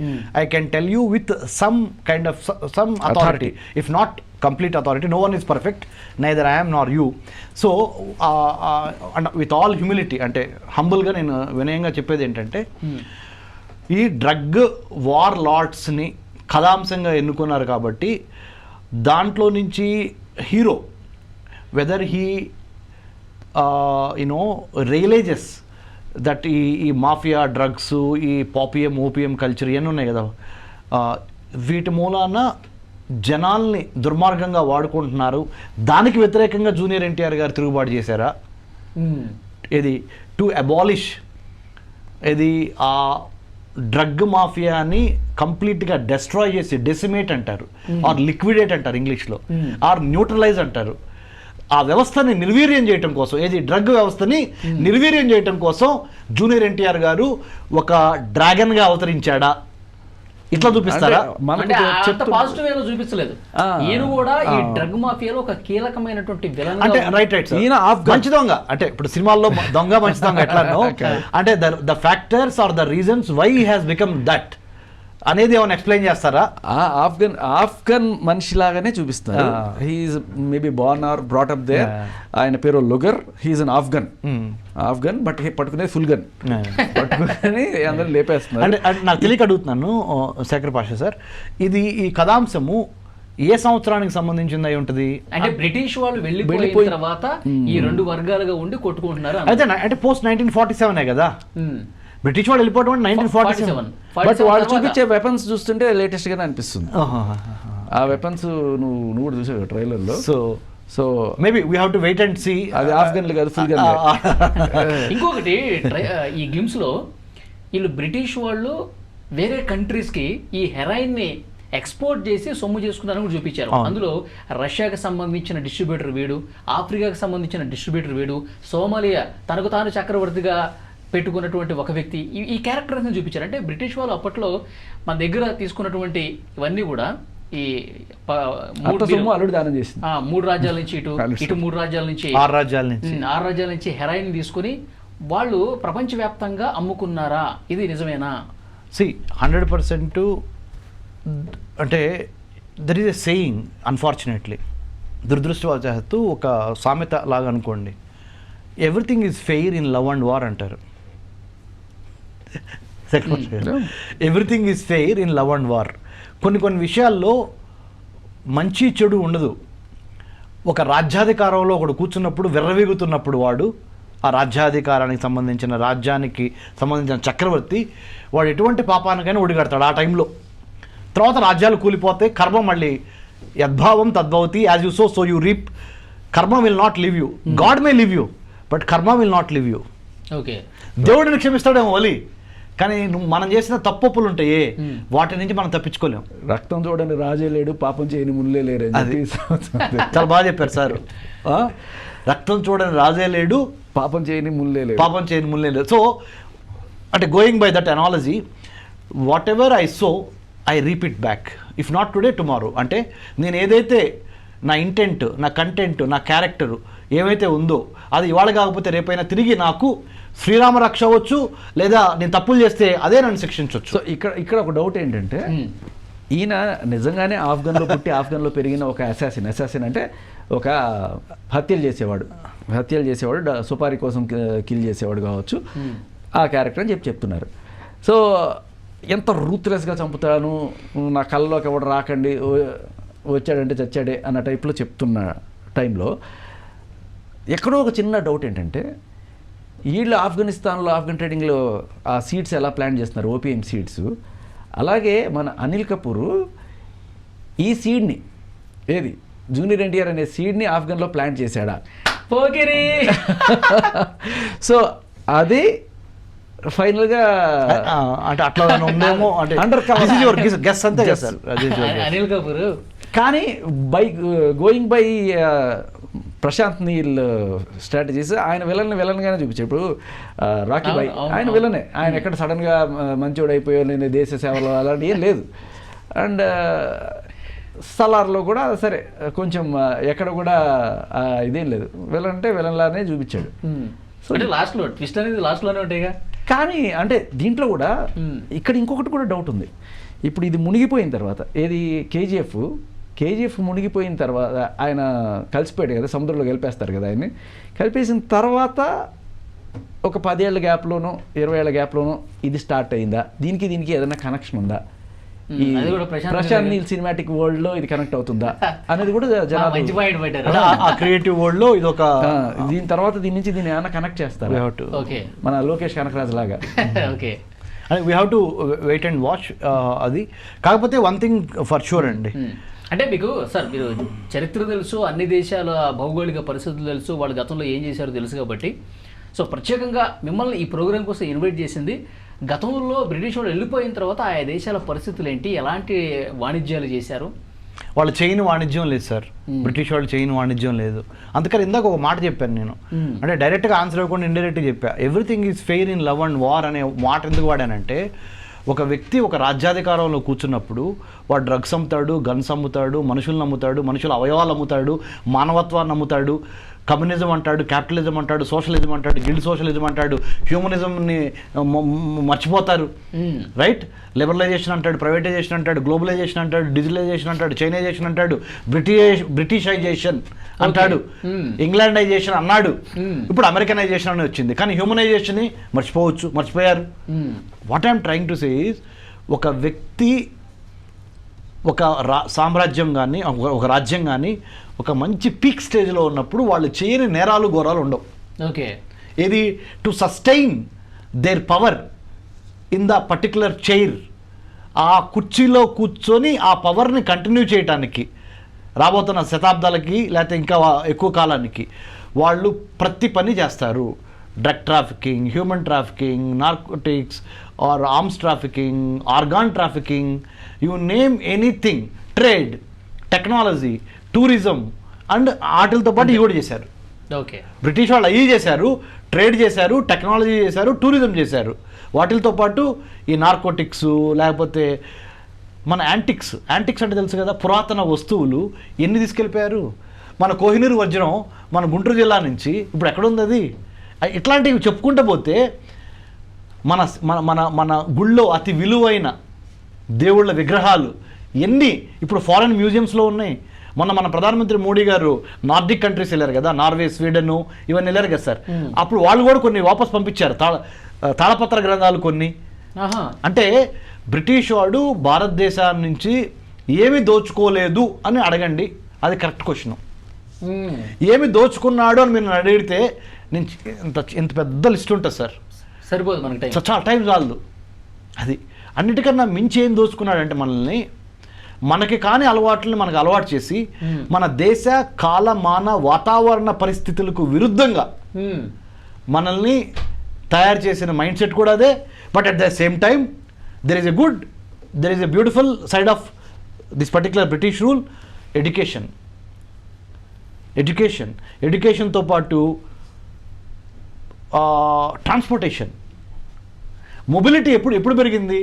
S4: I can tell you with some kind of some authority, if not complete authority, no one is perfect, neither I am nor you. So and with all humility, ante humble ga nenu vinayanga cheppedi entante ee drug war lords ni కథాంశంగా ఎన్నుకున్నారు కాబట్టి దాంట్లో నుంచి hero whether he realizes that ఈ mafia drugs, ఈ పాపియం opium culture ఇవన్నీ ఉన్నాయి కదా, వీటి మూలాన జనాల్ని దుర్మార్గంగా వాడుకుంటున్నారు, దానికి వ్యతిరేకంగా జూనియర్ ఎన్టీఆర్ గారు తిరుగుబాటు చేశారా, ఇది టు అబాలిష్ ఇది ఆ డ్రగ్ మాఫియాని కంప్లీట్గా డెస్ట్రాయ్ చేసి, డెసిమేట్ అంటారు ఆర్ లిక్విడేట్ అంటారు ఇంగ్లీష్లో, ఆర్ న్యూట్రలైజ్ అంటారు, ఆ వ్యవస్థని నిర్వీర్యం చేయటం కోసం, ఏది డ్రగ్ వ్యవస్థని నిర్వీర్యం చేయటం కోసం జూనియర్ ఎన్టీఆర్ గారు ఒక డ్రాగన్గా అవతరించాడా ఇట్లా చూపిస్తారా?
S2: అంటే అంత పాజిటివ్ ఏదో చూపించలేదు. ఈయన కూడా ఈ డ్రగ్ మాఫియాలో ఒక కీలకమైనటువంటి విలన్.
S4: అంటే రైట్ ఈయన మంచి దొంగ. అంటే ఇప్పుడు సినిమాల్లో దొంగ మంచి దొంగ ఎట్లానో అంటే the factors or the reasons why he has become that అనేది ఏమైనా ఎక్స్ప్లెయిన్ చేస్తారా?
S3: ఆఫ్ఘన్ మనిషి లాగానే చూపిస్తారు. He's maybe born or brought up there. ఆయన పేరు లుగర్. హీఈస్ అన్ ఆఫ్ఘన్ బట్ పట్టుకునేది ఫుల్ గన్ పట్టుకుని అందరూ లేపేస్తున్నారు.
S4: అంటే నాకు తెలియక అడుగుతున్నాను శేఖర్ పాషా సార్, ఇది ఈ కథాంశము ఏ సంవత్సరానికి సంబంధించింది అయి ఉంటుంది?
S2: అంటే బ్రిటిష్ వాళ్ళు వెళ్ళిపోయిన తర్వాత ఈ రెండు వర్గాలుగా ఉండి కొట్టుకుంటున్నారు.
S4: అయితే అంటే పోస్ట్ 1947 కదా బ్రిటిష్ వాళ్ళు వెళ్ళిపోవడం 1947.
S3: బట్ వాళ్ళు చూపించే వెపన్స్ చూస్తుంటే లేటెస్ట్ గానే అనిపిస్తుంది. ఆ వెపన్స్ నువ్వు కూడా చూసావు ట్రైలర్ లో. So
S4: maybe we have to wait and see.
S3: అది ఆఫ్ఘన్లు కాదు, ఫుల్ గన్.
S2: ఇంకొకటి ఈ గ్లిమ్స్ లో వీళ్ళు బ్రిటిష్ వాళ్ళు వేరే కంట్రీస్ కి ఈ హెరాయిన్ ని ఎక్స్పోర్ట్ చేసి సొమ్ము చేసుకున్నారని కూడా చూపించారు. అందులో రష్యాకి సంబంధించిన డిస్ట్రిబ్యూటర్ వీడు, ఆఫ్రికాకి సంబంధించిన డిస్ట్రిబ్యూటర్ వీడు, సోమాలియా తనకు తాను చక్రవర్తిగా పెట్టుకున్నటువంటి ఒక వ్యక్తి, ఈ క్యారెక్టర్స్ చూపించారు. అంటే బ్రిటిష్ వాళ్ళు అప్పట్లో మన దగ్గర తీసుకున్నటువంటి ఇవన్నీ కూడా ఈ
S3: 3 దానం చేసింది.
S2: 3 రాజ్యాల నుంచి ఇటు 3 రాజ్యాల నుంచి
S4: 6 రాజ్యాల నుంచి
S2: హెరాయిన్ తీసుకుని వాళ్ళు ప్రపంచవ్యాప్తంగా అమ్ముకున్నారా? ఇది నిజమేనా?
S4: 100% అంటే there is a saying, unfortunately దురదృష్టవశాత్తు ఒక సామెత లాగా అనుకోండి, everything is fair in love and war అంటారు. Everything is fair in love and war. కొన్ని విషయాల్లో మంచి చెడు ఉండదు. ఒక రాజ్యాధికారంలో ఒకడు కూర్చున్నప్పుడు విర్రవీగుతున్నప్పుడు వాడు ఆ రాజ్యాధికారానికి సంబంధించిన రాజ్యానికి సంబంధించిన చక్రవర్తి వాడు ఎటువంటి పాపానికైనా ఒడిగడతాడు ఆ టైంలో. తర్వాత రాజ్యాలు కూలిపోతే కర్మ మళ్ళీ యద్భావం తద్భవతి, as you sow you reap. Karma will not leave you, God may leave you but karma will not leave you.
S2: Okay,
S4: దేవుడిని క్షమిస్తాడేమో వలి, కానీ మనం చేసిన తప్పులు ఉంటాయి, వాటి నుంచి మనం తప్పించుకోలేము.
S3: రక్తం చూడని రాజే లేడు, పాపం చేయని ముళ్ళే లేరు.
S4: చాలా బాగా చెప్పారు సార్. రక్తం చూడని రాజే లేడు,
S3: పాపం చేయని ముళ్ళే లేదు.
S4: సో అంటే going by that analogy, what ever I so I reap it back, if not today tomorrow. అంటే నేను ఏదైతే నా ఇంటెంట్, నా కంటెంట్, నా క్యారెక్టరు ఏమైతే ఉందో అది ఇవాళ కాకపోతే రేపైనా తిరిగి నాకు శ్రీరామ రక్ష అవ్వచ్చు, లేదా నేను తప్పులు చేస్తే అదే నన్ను శిక్షించవచ్చు.
S3: సో ఇక్కడ ఒక డౌట్ ఏంటంటే, ఈయన నిజంగానే ఆఫ్ఘన్లో పుట్టి ఆఫ్ఘన్లో పెరిగిన ఒక అసాసిన్ అంటే ఒక హత్యలు చేసేవాడు, సుపారీ కోసం కిల్ చేసేవాడు కావచ్చు, ఆ క్యారెక్టర్ అని చెప్తున్నారు. సో ఎంత రూత్లెస్గా చంపుతాను, నా కళ్ళలోకి ఎవడు రాకండి, వచ్చాడంటే చచ్చాడే అన్న టైప్లో చెప్తున్న టైంలో ఎక్కడో ఒక చిన్న డౌట్ ఏంటంటే, వీళ్ళు ఆఫ్ఘనిస్తాన్లో ఆఫ్ఘన్ ట్రేడింగ్లో ఆ సీడ్స్ ఎలా ప్లాన్ చేస్తున్నారు, ఓపీఎం సీడ్స్, అలాగే మన అనిల్ కపూర్ ఈ సీడ్ని జూనియర్ ఎన్టీఆర్ అనే సీడ్ని ఆఫ్ఘన్లో ప్లాంట్ చేశాడా?
S2: పోకిరి.
S3: సో అది ఫైనల్గా
S4: అంటే అట్లా ఉందేమో, అంటే గెస్ అంతే కదా సార్
S2: అనిల్ కపూర్.
S3: కానీ going by Prashanth Neel strategies, ఆయన విలన్గానే చూపించారు. ఇప్పుడు రాకీ బాయ్ ఆయన విలనే, ఆయన ఎక్కడ సడన్గా మంచోడు అయిపోయో నేను దేశ సేవలో అలాంటి ఏం లేదు. అండ్ సలార్లో కూడా సరే కొంచెం ఎక్కడ కూడా ఇదేం లేదు, విలన్ అంటే విలన్లానే చూపించాడు.
S2: సో లాస్ట్లో ట్విస్ట్ అనేది లాస్ట్లోనే ఉంటాయిగా.
S3: కానీ అంటే దీంట్లో కూడా ఇక్కడ ఇంకొకటి కూడా డౌట్ ఉంది. ఇప్పుడు ఇది మునిగిపోయిన తర్వాత, ఏది కేజీఎఫ్ మునిగిపోయిన తర్వాత ఆయన కలిసిపోయాడు కదా, సముద్రంలో కలిపేస్తారు కదా ఆయన్ని. కలిపేసిన తర్వాత ఒక 10 ఏళ్ల గ్యాప్లోనో 20 ఏళ్ల గ్యాప్లోనో ఇది స్టార్ట్ అయిందా? దీనికి ఏదైనా కనెక్షన్ ఉందా? ఈ ప్రశాంత్ నీల్ సినిమాటిక్ వరల్డ్ లో ఇది కనెక్ట్ అవుతుందా అనేది కూడా
S4: క్రియేటివ్ వరల్డ్ లో ఇది ఒక
S3: దీని తర్వాత దీని ఏమైనా కనెక్ట్ చేస్తారు మన లోకేష్ కనకరాజ్ లాగా.
S4: We have to wait and watch అది. కాకపోతే వన్ థింగ్ ఫర్ షూర్ అండి,
S2: అంటే మీకు సార్ మీరు చరిత్ర తెలుసు, అన్ని దేశాల భౌగోళిక పరిస్థితులు తెలుసు, వాళ్ళు గతంలో ఏం చేశారో తెలుసు కాబట్టి, సో ప్రత్యేకంగా మిమ్మల్ని ఈ ప్రోగ్రాం కోసం ఇన్వైట్ చేసింది. గతంలో బ్రిటిష్ వాళ్ళు వెళ్ళిపోయిన తర్వాత ఆయా దేశాల పరిస్థితులు ఏంటి, ఎలాంటి వాణిజ్యాలు చేశారు?
S4: వాళ్ళు చేయని వాణిజ్యం లేదు సార్, బ్రిటిష్ వాళ్ళు చేయని వాణిజ్యం లేదు. అందుకని ఇందాక ఒక మాట చెప్పాను నేను, అంటే డైరెక్ట్గా ఆన్సర్ ఇవ్వకుండా ఇండైరెక్ట్గా చెప్పా. Everything is fair in love and war అనే మాట ఎందుకు వాడానంటే, ఒక వ్యక్తి ఒక రాజ్యాధికారంలో కూర్చున్నప్పుడు వాడు డ్రగ్స్ అమ్ముతాడు, గన్స్ అమ్ముతాడు, మనుషులను అమ్ముతాడు, మనుషుల అవయవాలు అమ్ముతాడు, మానవత్వాన్ని అమ్ముతాడు, కమ్యూనిజం అంటాడు, క్యాపిటలిజం అంటాడు, సోషలిజం అంటాడు, గిల్డ్ సోషలిజం అంటాడు, హ్యూమనిజంని మర్చిపోతారు, రైట్? లిబరలైజేషన్ అంటాడు, ప్రైవేటైజేషన్ అంటాడు, గ్లోబలైజేషన్ అంటాడు, డిజిటలైజేషన్ అంటాడు, చైనైజేషన్ అంటాడు, బ్రిటిషైజేషన్ అంటాడు, ఇంగ్లాండైజేషన్ అన్నాడు, ఇప్పుడు అమెరికనైజేషన్ అని వచ్చింది. కానీ హ్యూమనైజేషన్ని మర్చిపోయారు. What I'm trying to say is, ఒక వ్యక్తి ఒక సామ్రాజ్యం కానీ ఒక రాజ్యం కానీ ఒక మంచి పీక్ స్టేజ్లో ఉన్నప్పుడు వాళ్ళు చేయని నేరాలు ఘోరాలు ఉండవు.
S2: ఓకే,
S4: ఇది to sustain there power in the particular chair, ఆ కుర్చీలో కూర్చొని ఆ పవర్ని కంటిన్యూ చేయడానికి రాబోతున్న శతాబ్దాలకి లేకపోతే ఇంకా ఎక్కువ కాలానికి వాళ్ళు ప్రతి పని చేస్తారు. Drug trafficking, human trafficking, narcotics or arms trafficking, organ trafficking, you name anything, trade, technology, tourism and వాటితో పాటు ఇవి కూడా చేశారు.
S2: ఓకే,
S4: బ్రిటిష్ వాళ్ళు అవి చేశారు, ట్రేడ్ చేశారు, టెక్నాలజీ చేశారు, టూరిజం చేశారు. వాటితో పాటు ఈ నార్కోటిక్స్ లేకపోతే మన యాంటిక్స్ అంటే తెలుసు కదా, పురాతన వస్తువులు ఎన్ని తీసుకెళ్ళిపోయారు. మన కోహినూరు వజ్రం మన గుంటూరు జిల్లా నుంచి ఇప్పుడు ఎక్కడుంది అది? ఇట్లాంటివి చెప్పుకుంటూ పోతే మన మన మన మన గుళ్ళో అతి విలువైన దేవుళ్ళ విగ్రహాలు ఎన్ని ఇప్పుడు ఫారెన్ మ్యూజియంస్లో ఉన్నాయి. మన ప్రధానమంత్రి మోడీ గారు నార్డిక్ కంట్రీస్ వెళ్ళారు కదా, నార్వే, స్వీడన్ ఇవన్నీ వెళ్ళారు కదా సార్. అప్పుడు వాళ్ళు కూడా కొన్ని వాపస్ పంపించారు, తాళపత్ర గ్రంథాలు కొన్ని. అంటే బ్రిటిష్ వాడు భారతదేశాన్ని నుంచి ఏమి దోచుకోలేదు అని అడగండి, అది కరెక్ట్ క్వశ్చన్. ఏమి దోచుకున్నాడు అని మీరు అడిగితే నేను ఇంత పెద్ద లిస్ట్ ఉంటుంది సార్,
S2: సరిపోదు మనకి,
S4: చాలా టైం చాలదు. అది అన్నిటికన్నా మించి ఏం దోచుకున్నాడంటే మనల్ని, మనకి కాని అలవాట్లని మనకు అలవాటు చేసి మన దేశ కాలమాన వాతావరణ పరిస్థితులకు విరుద్ధంగా మనల్ని తయారు చేసిన మైండ్ సెట్ కూడా అదే. But at the same time there is a beautiful side of this particular British rule, ఎడ్యుకేషన్తో పాటు ట్రాన్స్పోర్టేషన్, మొబిలిటీ ఎప్పుడు పెరిగింది?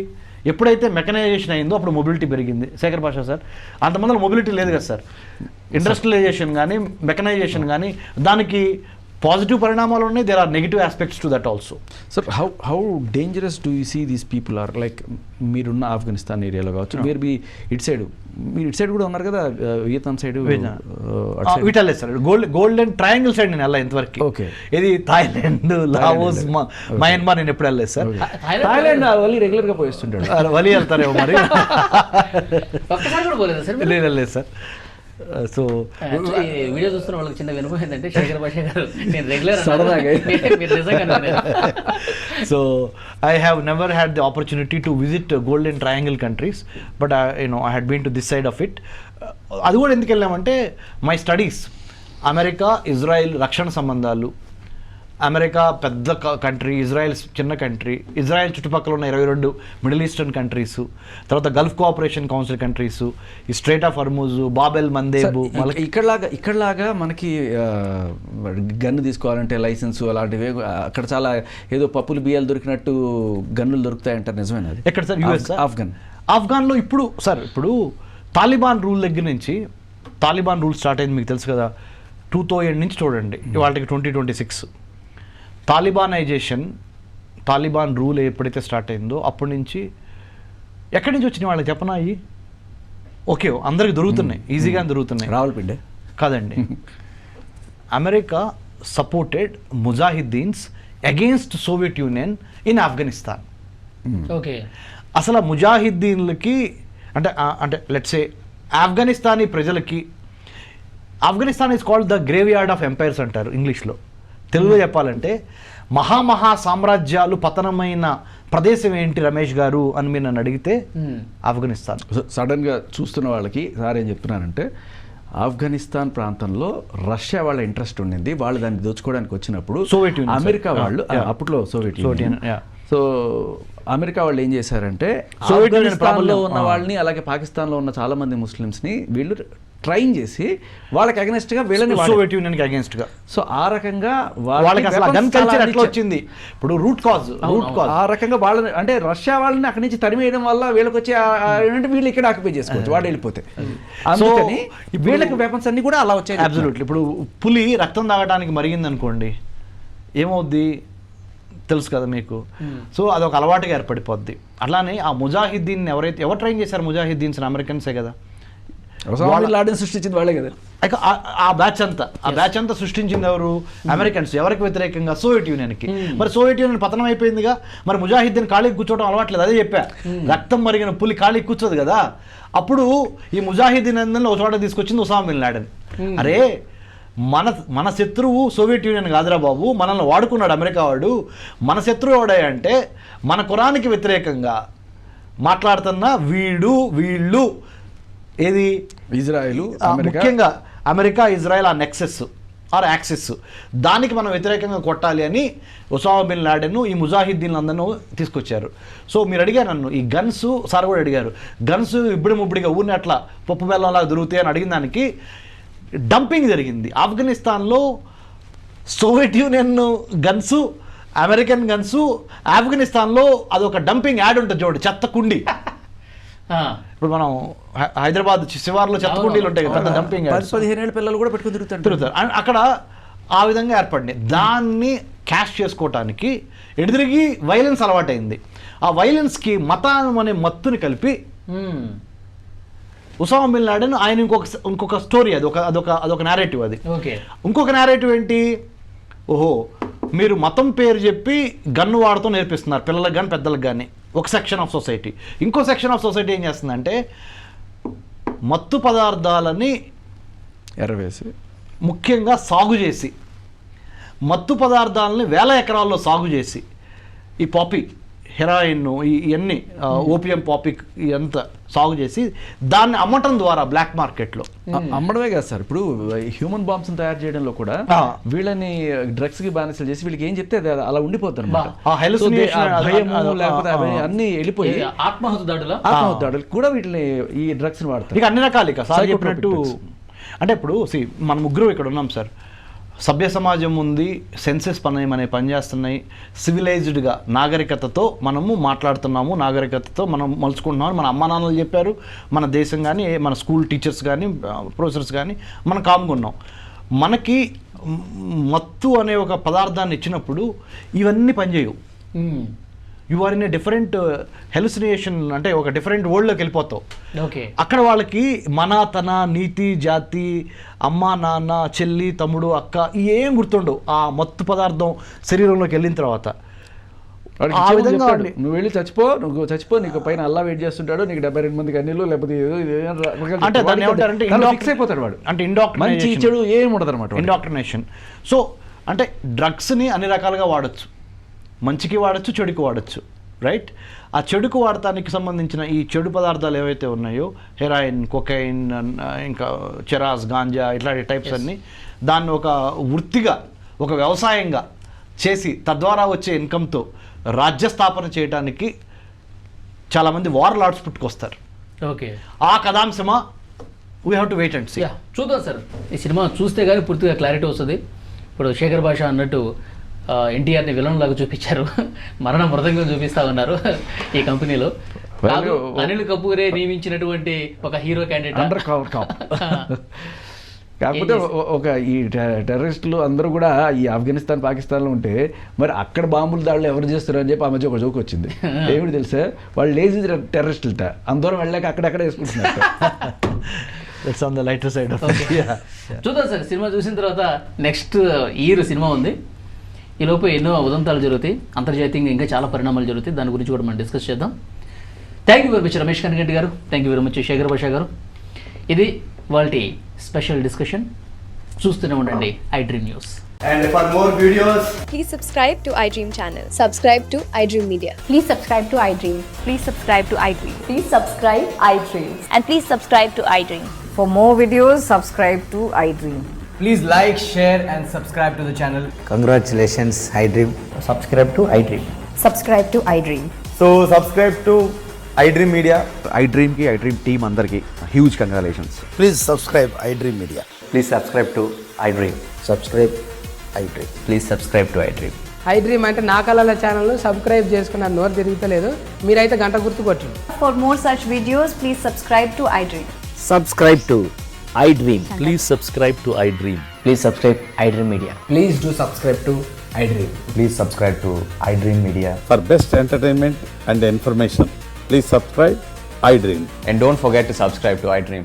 S4: ఎప్పుడైతే మెకనైజేషన్ అయిందో అప్పుడు మొబిలిటీ పెరిగింది. శేఖర్ భాషా సార్, అంతమంది మొబిలిటీ లేదు కదా సార్. ఇండస్ట్రియలైజేషన్ కానీ మెకనైజేషన్ కానీ దానికి పాజిటివ్ పరిణామాలు ఉన్నాయి, there are negative aspects to that also.
S3: Sir, how dangerous do you see these people are? Like మీరున్న ఆఫ్ఘనిస్తాన్ ఏరియాలో కావచ్చు, మీరు ఇటు సైడ్ కూడా ఉన్నారు కదా, వియత్నాం సైడ్
S4: వీటలేదు సార్. గోల్డెన్ ట్రయాంగిల్ సైడ్ నేను వెళ్ళా ఇంతవరకు.
S3: ఓకే,
S4: ఇది థాయిలాండ్, లావోస్, మయన్మార్ నేను ఎప్పుడు వెళ్ళలేదు సార్.
S3: థాయిలాండ్ వలి రెగ్యులర్గా పోయిస్తుంటాడు.
S4: వలి వెళ్తారేమో మరి.
S2: ఒక్కసారి కూడా పోలేదా సార్?
S4: లేదు సార్. సో
S2: వీడియో చూస్తున్న వాళ్ళకి చిన్న వినుభవం ఏంటంటే, శేఖర్ భాష గారు నేను regular
S4: so I have never had the opportunity to visit Golden Triangle countries, but I had been to this side of it. అది కూడా ఎందుకు వెళ్ళామంటే మై స్టడీస్, అమెరికా ఇజ్రాయెల్ రక్షణ సంబంధాలు. అమెరికా పెద్ద కంట్రీ, ఇజ్రాయెల్ చిన్న కంట్రీ, ఇజ్రాయెల్ చుట్టుపక్కల ఉన్న 22 మిడిల్ ఈస్టర్న్ కంట్రీస్, తర్వాత గల్ఫ్ కోఆపరేషన్ కౌన్సిల్ కంట్రీస్, ఈ straight of Hormuz, Babel Mandeb.
S3: ఇక్కడలాగా మనకి గన్ను తీసుకోవాలంటే లైసెన్స్ అలాంటివి, అక్కడ చాలా ఏదో పప్పులు బియ్యాలు దొరికినట్టు గన్నులు దొరుకుతాయంటారు, నిజమేనా?
S4: ఎక్కడ సార్? యూఎస్, ఆఫ్ఘన్లో ఇప్పుడు తాలిబాన్ రూల్ దగ్గర నుంచి, తాలిబాన్ రూల్ స్టార్ట్ అయింది మీకు తెలుసు కదా, 2000 నుంచి చూడండి వాళ్ళకి 2026. తాలిబాన్ రూల్ ఎప్పుడైతే స్టార్ట్ అయిందో అప్పటి నుంచి ఎక్కడి నుంచి వచ్చినాయి వాళ్ళకి చెప్పనా? అయ్యి ఓకే అందరికి దొరుకుతున్నాయి, ఈజీగా దొరుకుతున్నాయి.
S3: రావులపిండి
S4: కాదండి. అమెరికా సపోర్టెడ్ ముజాహిద్దీన్స్ against Soviet Union in Afghanistan.
S2: Okay,
S4: అసలు ముజాహిద్దీన్లకి అంటే లెట్స్ సే ఆఫ్ఘనిస్తానీ ప్రజలకి, Afghanistan is called the graveyard of empires అంటారు ఇంగ్లీష్లో. తెలుగులో చెప్పాలంటే మహా సామ్రాజ్యాలు పతనమైన ప్రదేశం ఏంటి రమేష్ గారు అని మీరు నన్ను అడిగితే ఆఫ్ఘనిస్తాన్.
S3: సడన్గా చూస్తున్న వాళ్ళకి సార్ ఏం చెప్తున్నానంటే, ఆఫ్ఘనిస్తాన్ ప్రాంతంలో రష్యా వాళ్ళ ఇంట్రెస్ట్ ఉండింది, వాళ్ళు దాన్ని దోచుకోవడానికి వచ్చినప్పుడు
S4: సోవియట్ యూనియన్,
S3: అమెరికా వాళ్ళు అప్పట్లో సోవియట్ యూనియన్. సో అమెరికా వాళ్ళు ఏం చేశారంటే
S4: సోవియట్ యూనియన్
S3: ప్రాంతంలో ఉన్న వాళ్ళని, అలాగే పాకిస్తాన్లో ఉన్న చాలా మంది ముస్లిమ్స్ని వీళ్ళు ట్రైన్ చేసి వాళ్ళకి అగెనెస్ట్గా వీళ్ళని
S4: సోవియట్ యూనియన్కి అగేన్స్ట్గా.
S3: సో ఆ రకంగా
S4: వాళ్ళకి అసలు గన్ కల్చర్ ఎట్లా వచ్చింది, ఇప్పుడు రూట్ కాజ్
S3: ఆ రకంగా వాళ్ళని అంటే రష్యా వాళ్ళని అక్కడి నుంచి తరిమేయడం వల్ల వీళ్ళకి వచ్చి ఏంటంటే వీళ్ళు ఇక్కడ ఆక్యుపై చేసుకోవచ్చు వాడు వెళ్ళిపోతే. అందుకని వీళ్ళకి వెపన్స్ అన్ని కూడా అలా వచ్చాయి.
S4: అబ్సల్యూట్లీ. ఇప్పుడు పులి రక్తం తాగడానికి మరిగింది అనుకోండి, ఏమవుద్ది తెలుసు కదా మీకు. సో అదొక అలవాటుగా ఏర్పడిపోద్ది. అట్లానే ఆ ముజాహిద్దీన్ ఎవరు ట్రైన్ చేశారు ముజాహిద్దీన్స్, అమెరికన్సే కదా.
S3: సృష్టించింది వాళ్ళే కదా.
S4: ఆ బ్యాచ్ అంతా సృష్టించింది ఎవరు? అమెరికన్స్. ఎవరికి వ్యతిరేకంగా? సోవియట్ యూనియన్కి. మరి సోవియట్ యూనియన్ పతనం అయిపోయిందిగా, మరి ముజాహిద్దీన్ ఖాళీకి కూర్చోవడం అలవాట్లేదు. అదే చెప్పా, రక్తం మరిగిన పులి ఖాళీకి కూర్చోదు కదా. అప్పుడు ఈ ముజాహిద్దీన్ అందరిలో ఒక చోట తీసుకొచ్చింది ఉసామా బిన్ లాడెన్. అరే మన శత్రువు సోవియట్ యూనియన్ కాదురా బాబు, మనల్ని వాడుకున్నాడు అమెరికా వాడు. మన శత్రువు ఎవడంటే మన ఖురాన్కి వ్యతిరేకంగా మాట్లాడుతున్న వీళ్ళు ఏది
S3: ఇజ్రాయెల్,
S4: ముఖ్యంగా అమెరికా ఇజ్రాయెల్ ఆ నెక్సెస్ ఆర్ యాక్సిస్, దానికి మనం వ్యతిరేకంగా కొట్టాలి అని ఉసామా బిన్ లాడెన్ ఈ ముజాహిద్దీన్ అందరూ తీసుకొచ్చారు. సో మీరు అడిగారు నన్ను, ఈ గన్స్ సార్ కూడా అడిగారు, గన్స్ ఇబ్బడిముబ్బడిగా ఊరిని అట్లా పప్పు బెల్లంలాగా దొరుకుతాయి అని అడిగిన దానికి డంపింగ్ జరిగింది. ఆఫ్ఘనిస్తాన్లో Soviet union Gansu, American Gansu, ఆఫ్ఘనిస్తాన్లో అదొక డంపింగ్ యాడ్ ఉంటుంది చూడండి, చెత్త కుండి. ఇప్పుడు మనం హైదరాబాద్ శివార్లో చెత్త కుండీలు ఉంటాయి కదా, డంపింగ్
S3: 15 ఏళ్ళ పిల్లలు కూడా పెట్టుకుని
S4: తిరుగుతారు. అక్కడ ఆ విధంగా ఏర్పడింది. దాన్ని క్యాష్ చేసుకోవటానికి ఎదురుగి వైలెన్స్ అలవాటైంది. ఆ వైలెన్స్కి మతం అనే మత్తుని కలిపి ఉసామా బిన్ లాడెన్ ఆయన ఇంకొక స్టోరీ, అదొక నేరేటివ్. అది ఇంకొక నేరేటివ్ ఏంటి, ఓహో మీరు మతం పేరు చెప్పి గన్ను వాడుతూ నేర్పిస్తున్నారు పిల్లలకు కానీ పెద్దలకు కానీ, ఒక సెక్షన్ ఆఫ్ సొసైటీ. ఇంకో సెక్షన్ ఆఫ్ సొసైటీ ఏం చేస్తుందంటే మత్తు పదార్థాలని
S3: ఎర్రవేసి
S4: ముఖ్యంగా సాగు చేసి, మత్తు పదార్థాలని వేల ఎకరాల్లో సాగు చేసి, ఈ పాపీ హెరాయిన్ ఇవన్నీ ఓపియం పాపీ ఇదంతా సాగు చేసి దాన్ని అమ్మటం ద్వారా బ్లాక్ మార్కెట్లో
S3: అమ్మడమే కాదు సార్, ఇప్పుడు హ్యూమన్ బాంబ్స్ తయారు చేయడంలో కూడా వీళ్ళని డ్రగ్స్ కి బానిసలు చేసి వీళ్ళకి ఏం చెప్తే అలా ఉండిపోతారు అన్ని వెళ్ళిపోయి ఆత్మహత్య దాడులు కూడా వీటిని ఈ డ్రగ్స్ ని వాడతారు.
S4: ఇక అన్ని రకాలు ఇక సార్ చెప్పినట్టు. అంటే ఇప్పుడు మన ముగ్గురు ఇక్కడ ఉన్నాం సార్, సభ్య సమాజం ఉంది, సెన్సెస్ అనే పనిచేస్తున్నాయి, సివిలైజ్డ్గా నాగరికతతో మనము మాట్లాడుతున్నాము, నాగరికతతో మనం మలుచుకుంటున్నాము. మన అమ్మా నాన్నలు చెప్పారు, మన దేశం కానీ మన స్కూల్ టీచర్స్ కానీ ప్రొఫెసర్స్ కానీ మనం కామ్గా ఉన్నాం. మనకి మత్తు అనే ఒక పదార్థాన్ని ఇచ్చినప్పుడు ఇవన్నీ పనిచేయవు. You are in a different hallucination, అంటే ఒక డిఫరెంట్ వరల్డ్లోకి వెళ్ళిపోతావు. అక్కడ వాళ్ళకి మన తన నీతి జాతి అమ్మ నాన్న చెల్లి తమ్ముడు అక్క ఏం గుర్తుండవు ఆ మత్తు పదార్థం శరీరంలోకి వెళ్ళిన తర్వాత. ఆ విధంగా
S3: నువ్వు వెళ్ళి చచ్చిపో నీకు పైన అల్లా వెయిట్ చేస్తుంటాడు, నీకు 72 మంది కన్నీళ్ళు లేకపోతే
S4: అంటే దాన్ని ఏమంటారంటే
S3: ఫిక్స్ అయిపోతాడు వాడు.
S4: అంటే ఇండాక్ట్రినేషన్
S3: ఏం ఉండదు అనమాట,
S4: ఇండాక్ట్రినేషన్. సో అంటే డ్రగ్స్ని అన్ని రకాలుగా వాడచ్చు, మంచికి వాడచ్చు, చెడుకు వాడచ్చు, రైట్. ఆ చెడుకు వాడటానికి సంబంధించిన ఈ చెడు పదార్థాలు ఏవైతే ఉన్నాయో హెరాయిన్, కొకైన్, ఇంకా చెరాస్, గాంజా ఇట్లాంటి టైప్స్ అన్నీ దాన్ని ఒక వృత్తిగా ఒక వ్యవసాయంగా చేసి తద్వారా వచ్చే ఇన్కమ్తో రాజ్యస్థాపన చేయడానికి చాలామంది వార్ లార్డ్స్ పుట్టుకొస్తారు. ఆ కథాంశమా we have to wait and see.
S2: చూద్దాం సార్, ఈ సినిమా చూస్తే కానీ పూర్తిగా క్లారిటీ వస్తుంది. ఇప్పుడు శేఖర్ భాష అన్నట్టు ఎన్టీఆర్ని విలన్ లాగా చూపించారు, మరణ మృదంగా చూపిస్తా ఉన్నారు ఈ కంపెనీలో. అనిల్ కపూరే నియమించినటువంటి ఒక హీరో క్యాండిడేట్.
S3: కాకపోతే ఒక ఈ టెర్రరిస్టులు అందరూ కూడా ఈ ఆఫ్ఘనిస్తాన్ పాకిస్తాన్లో ఉంటే మరి అక్కడ బాంబుల దాడులు ఎవరు చేస్తారు అని చెప్పి ఆ మధ్య ఒక జోక్ వచ్చింది. ఏమిటి తెలుసా, వాళ్ళు లేజీ టెర్రరిస్టులట అందరం వెళ్ళాక అక్కడక్కడ వేసుకుంటున్నారు.
S2: చూద్దాం సార్, సినిమా చూసిన తర్వాత నెక్స్ట్ ఇయర్ సినిమా ఉంది. ఈలోపు ఎన్నో ఉదంతాలు జరుగుతాయి, అంతర్జాతీయంగా ఇంకా చాలా పరిణామాలు జరుగుతాయి, దాని గురించి కూడా మనం డిస్కస్ చేద్దాం. Thank you very much Ramesh Kaniganti garu, thank you very much Shekhar Basha garu. ఇది వాళ్ళ స్పెషల్ డిస్కషన్. చూస్తూనే ఉండండి iDream News.
S5: And for more videos,
S6: please subscribe to iDream channel. Subscribe to iDream Media.
S7: Please subscribe to iDream. Please subscribe to iDream.
S6: Please subscribe iDream.
S7: And please subscribe to iDream.
S8: For more videos, subscribe to iDream.
S5: please like, share and subscribe to the channel.
S9: Congratulations, iDream.
S5: Subscribe to iDream.
S8: Subscribe to iDream.
S5: So subscribe to iDream Media.
S4: ఐడ్రీమ్కి iDream team అందరికీ huge congratulations.
S9: Please subscribe iDream Media.
S5: Please subscribe to iDream.
S9: Subscribe iDream.
S5: Please subscribe to iDream.
S10: iDream అంటే నా కళల channel subscribe చేసుకున్న నోరు తిరుగుతలేదు, మీరైతే గంట గుర్తు కొట్టండి.
S7: For more such videos, please subscribe to iDream.
S9: Subscribe to iDream.
S11: Please subscribe to iDream.
S5: Please subscribe iDream Media.
S10: Please do subscribe to iDream.
S5: Please subscribe to iDream Media.
S11: For best entertainment and information, please subscribe iDream.
S5: And don't forget to subscribe to iDream.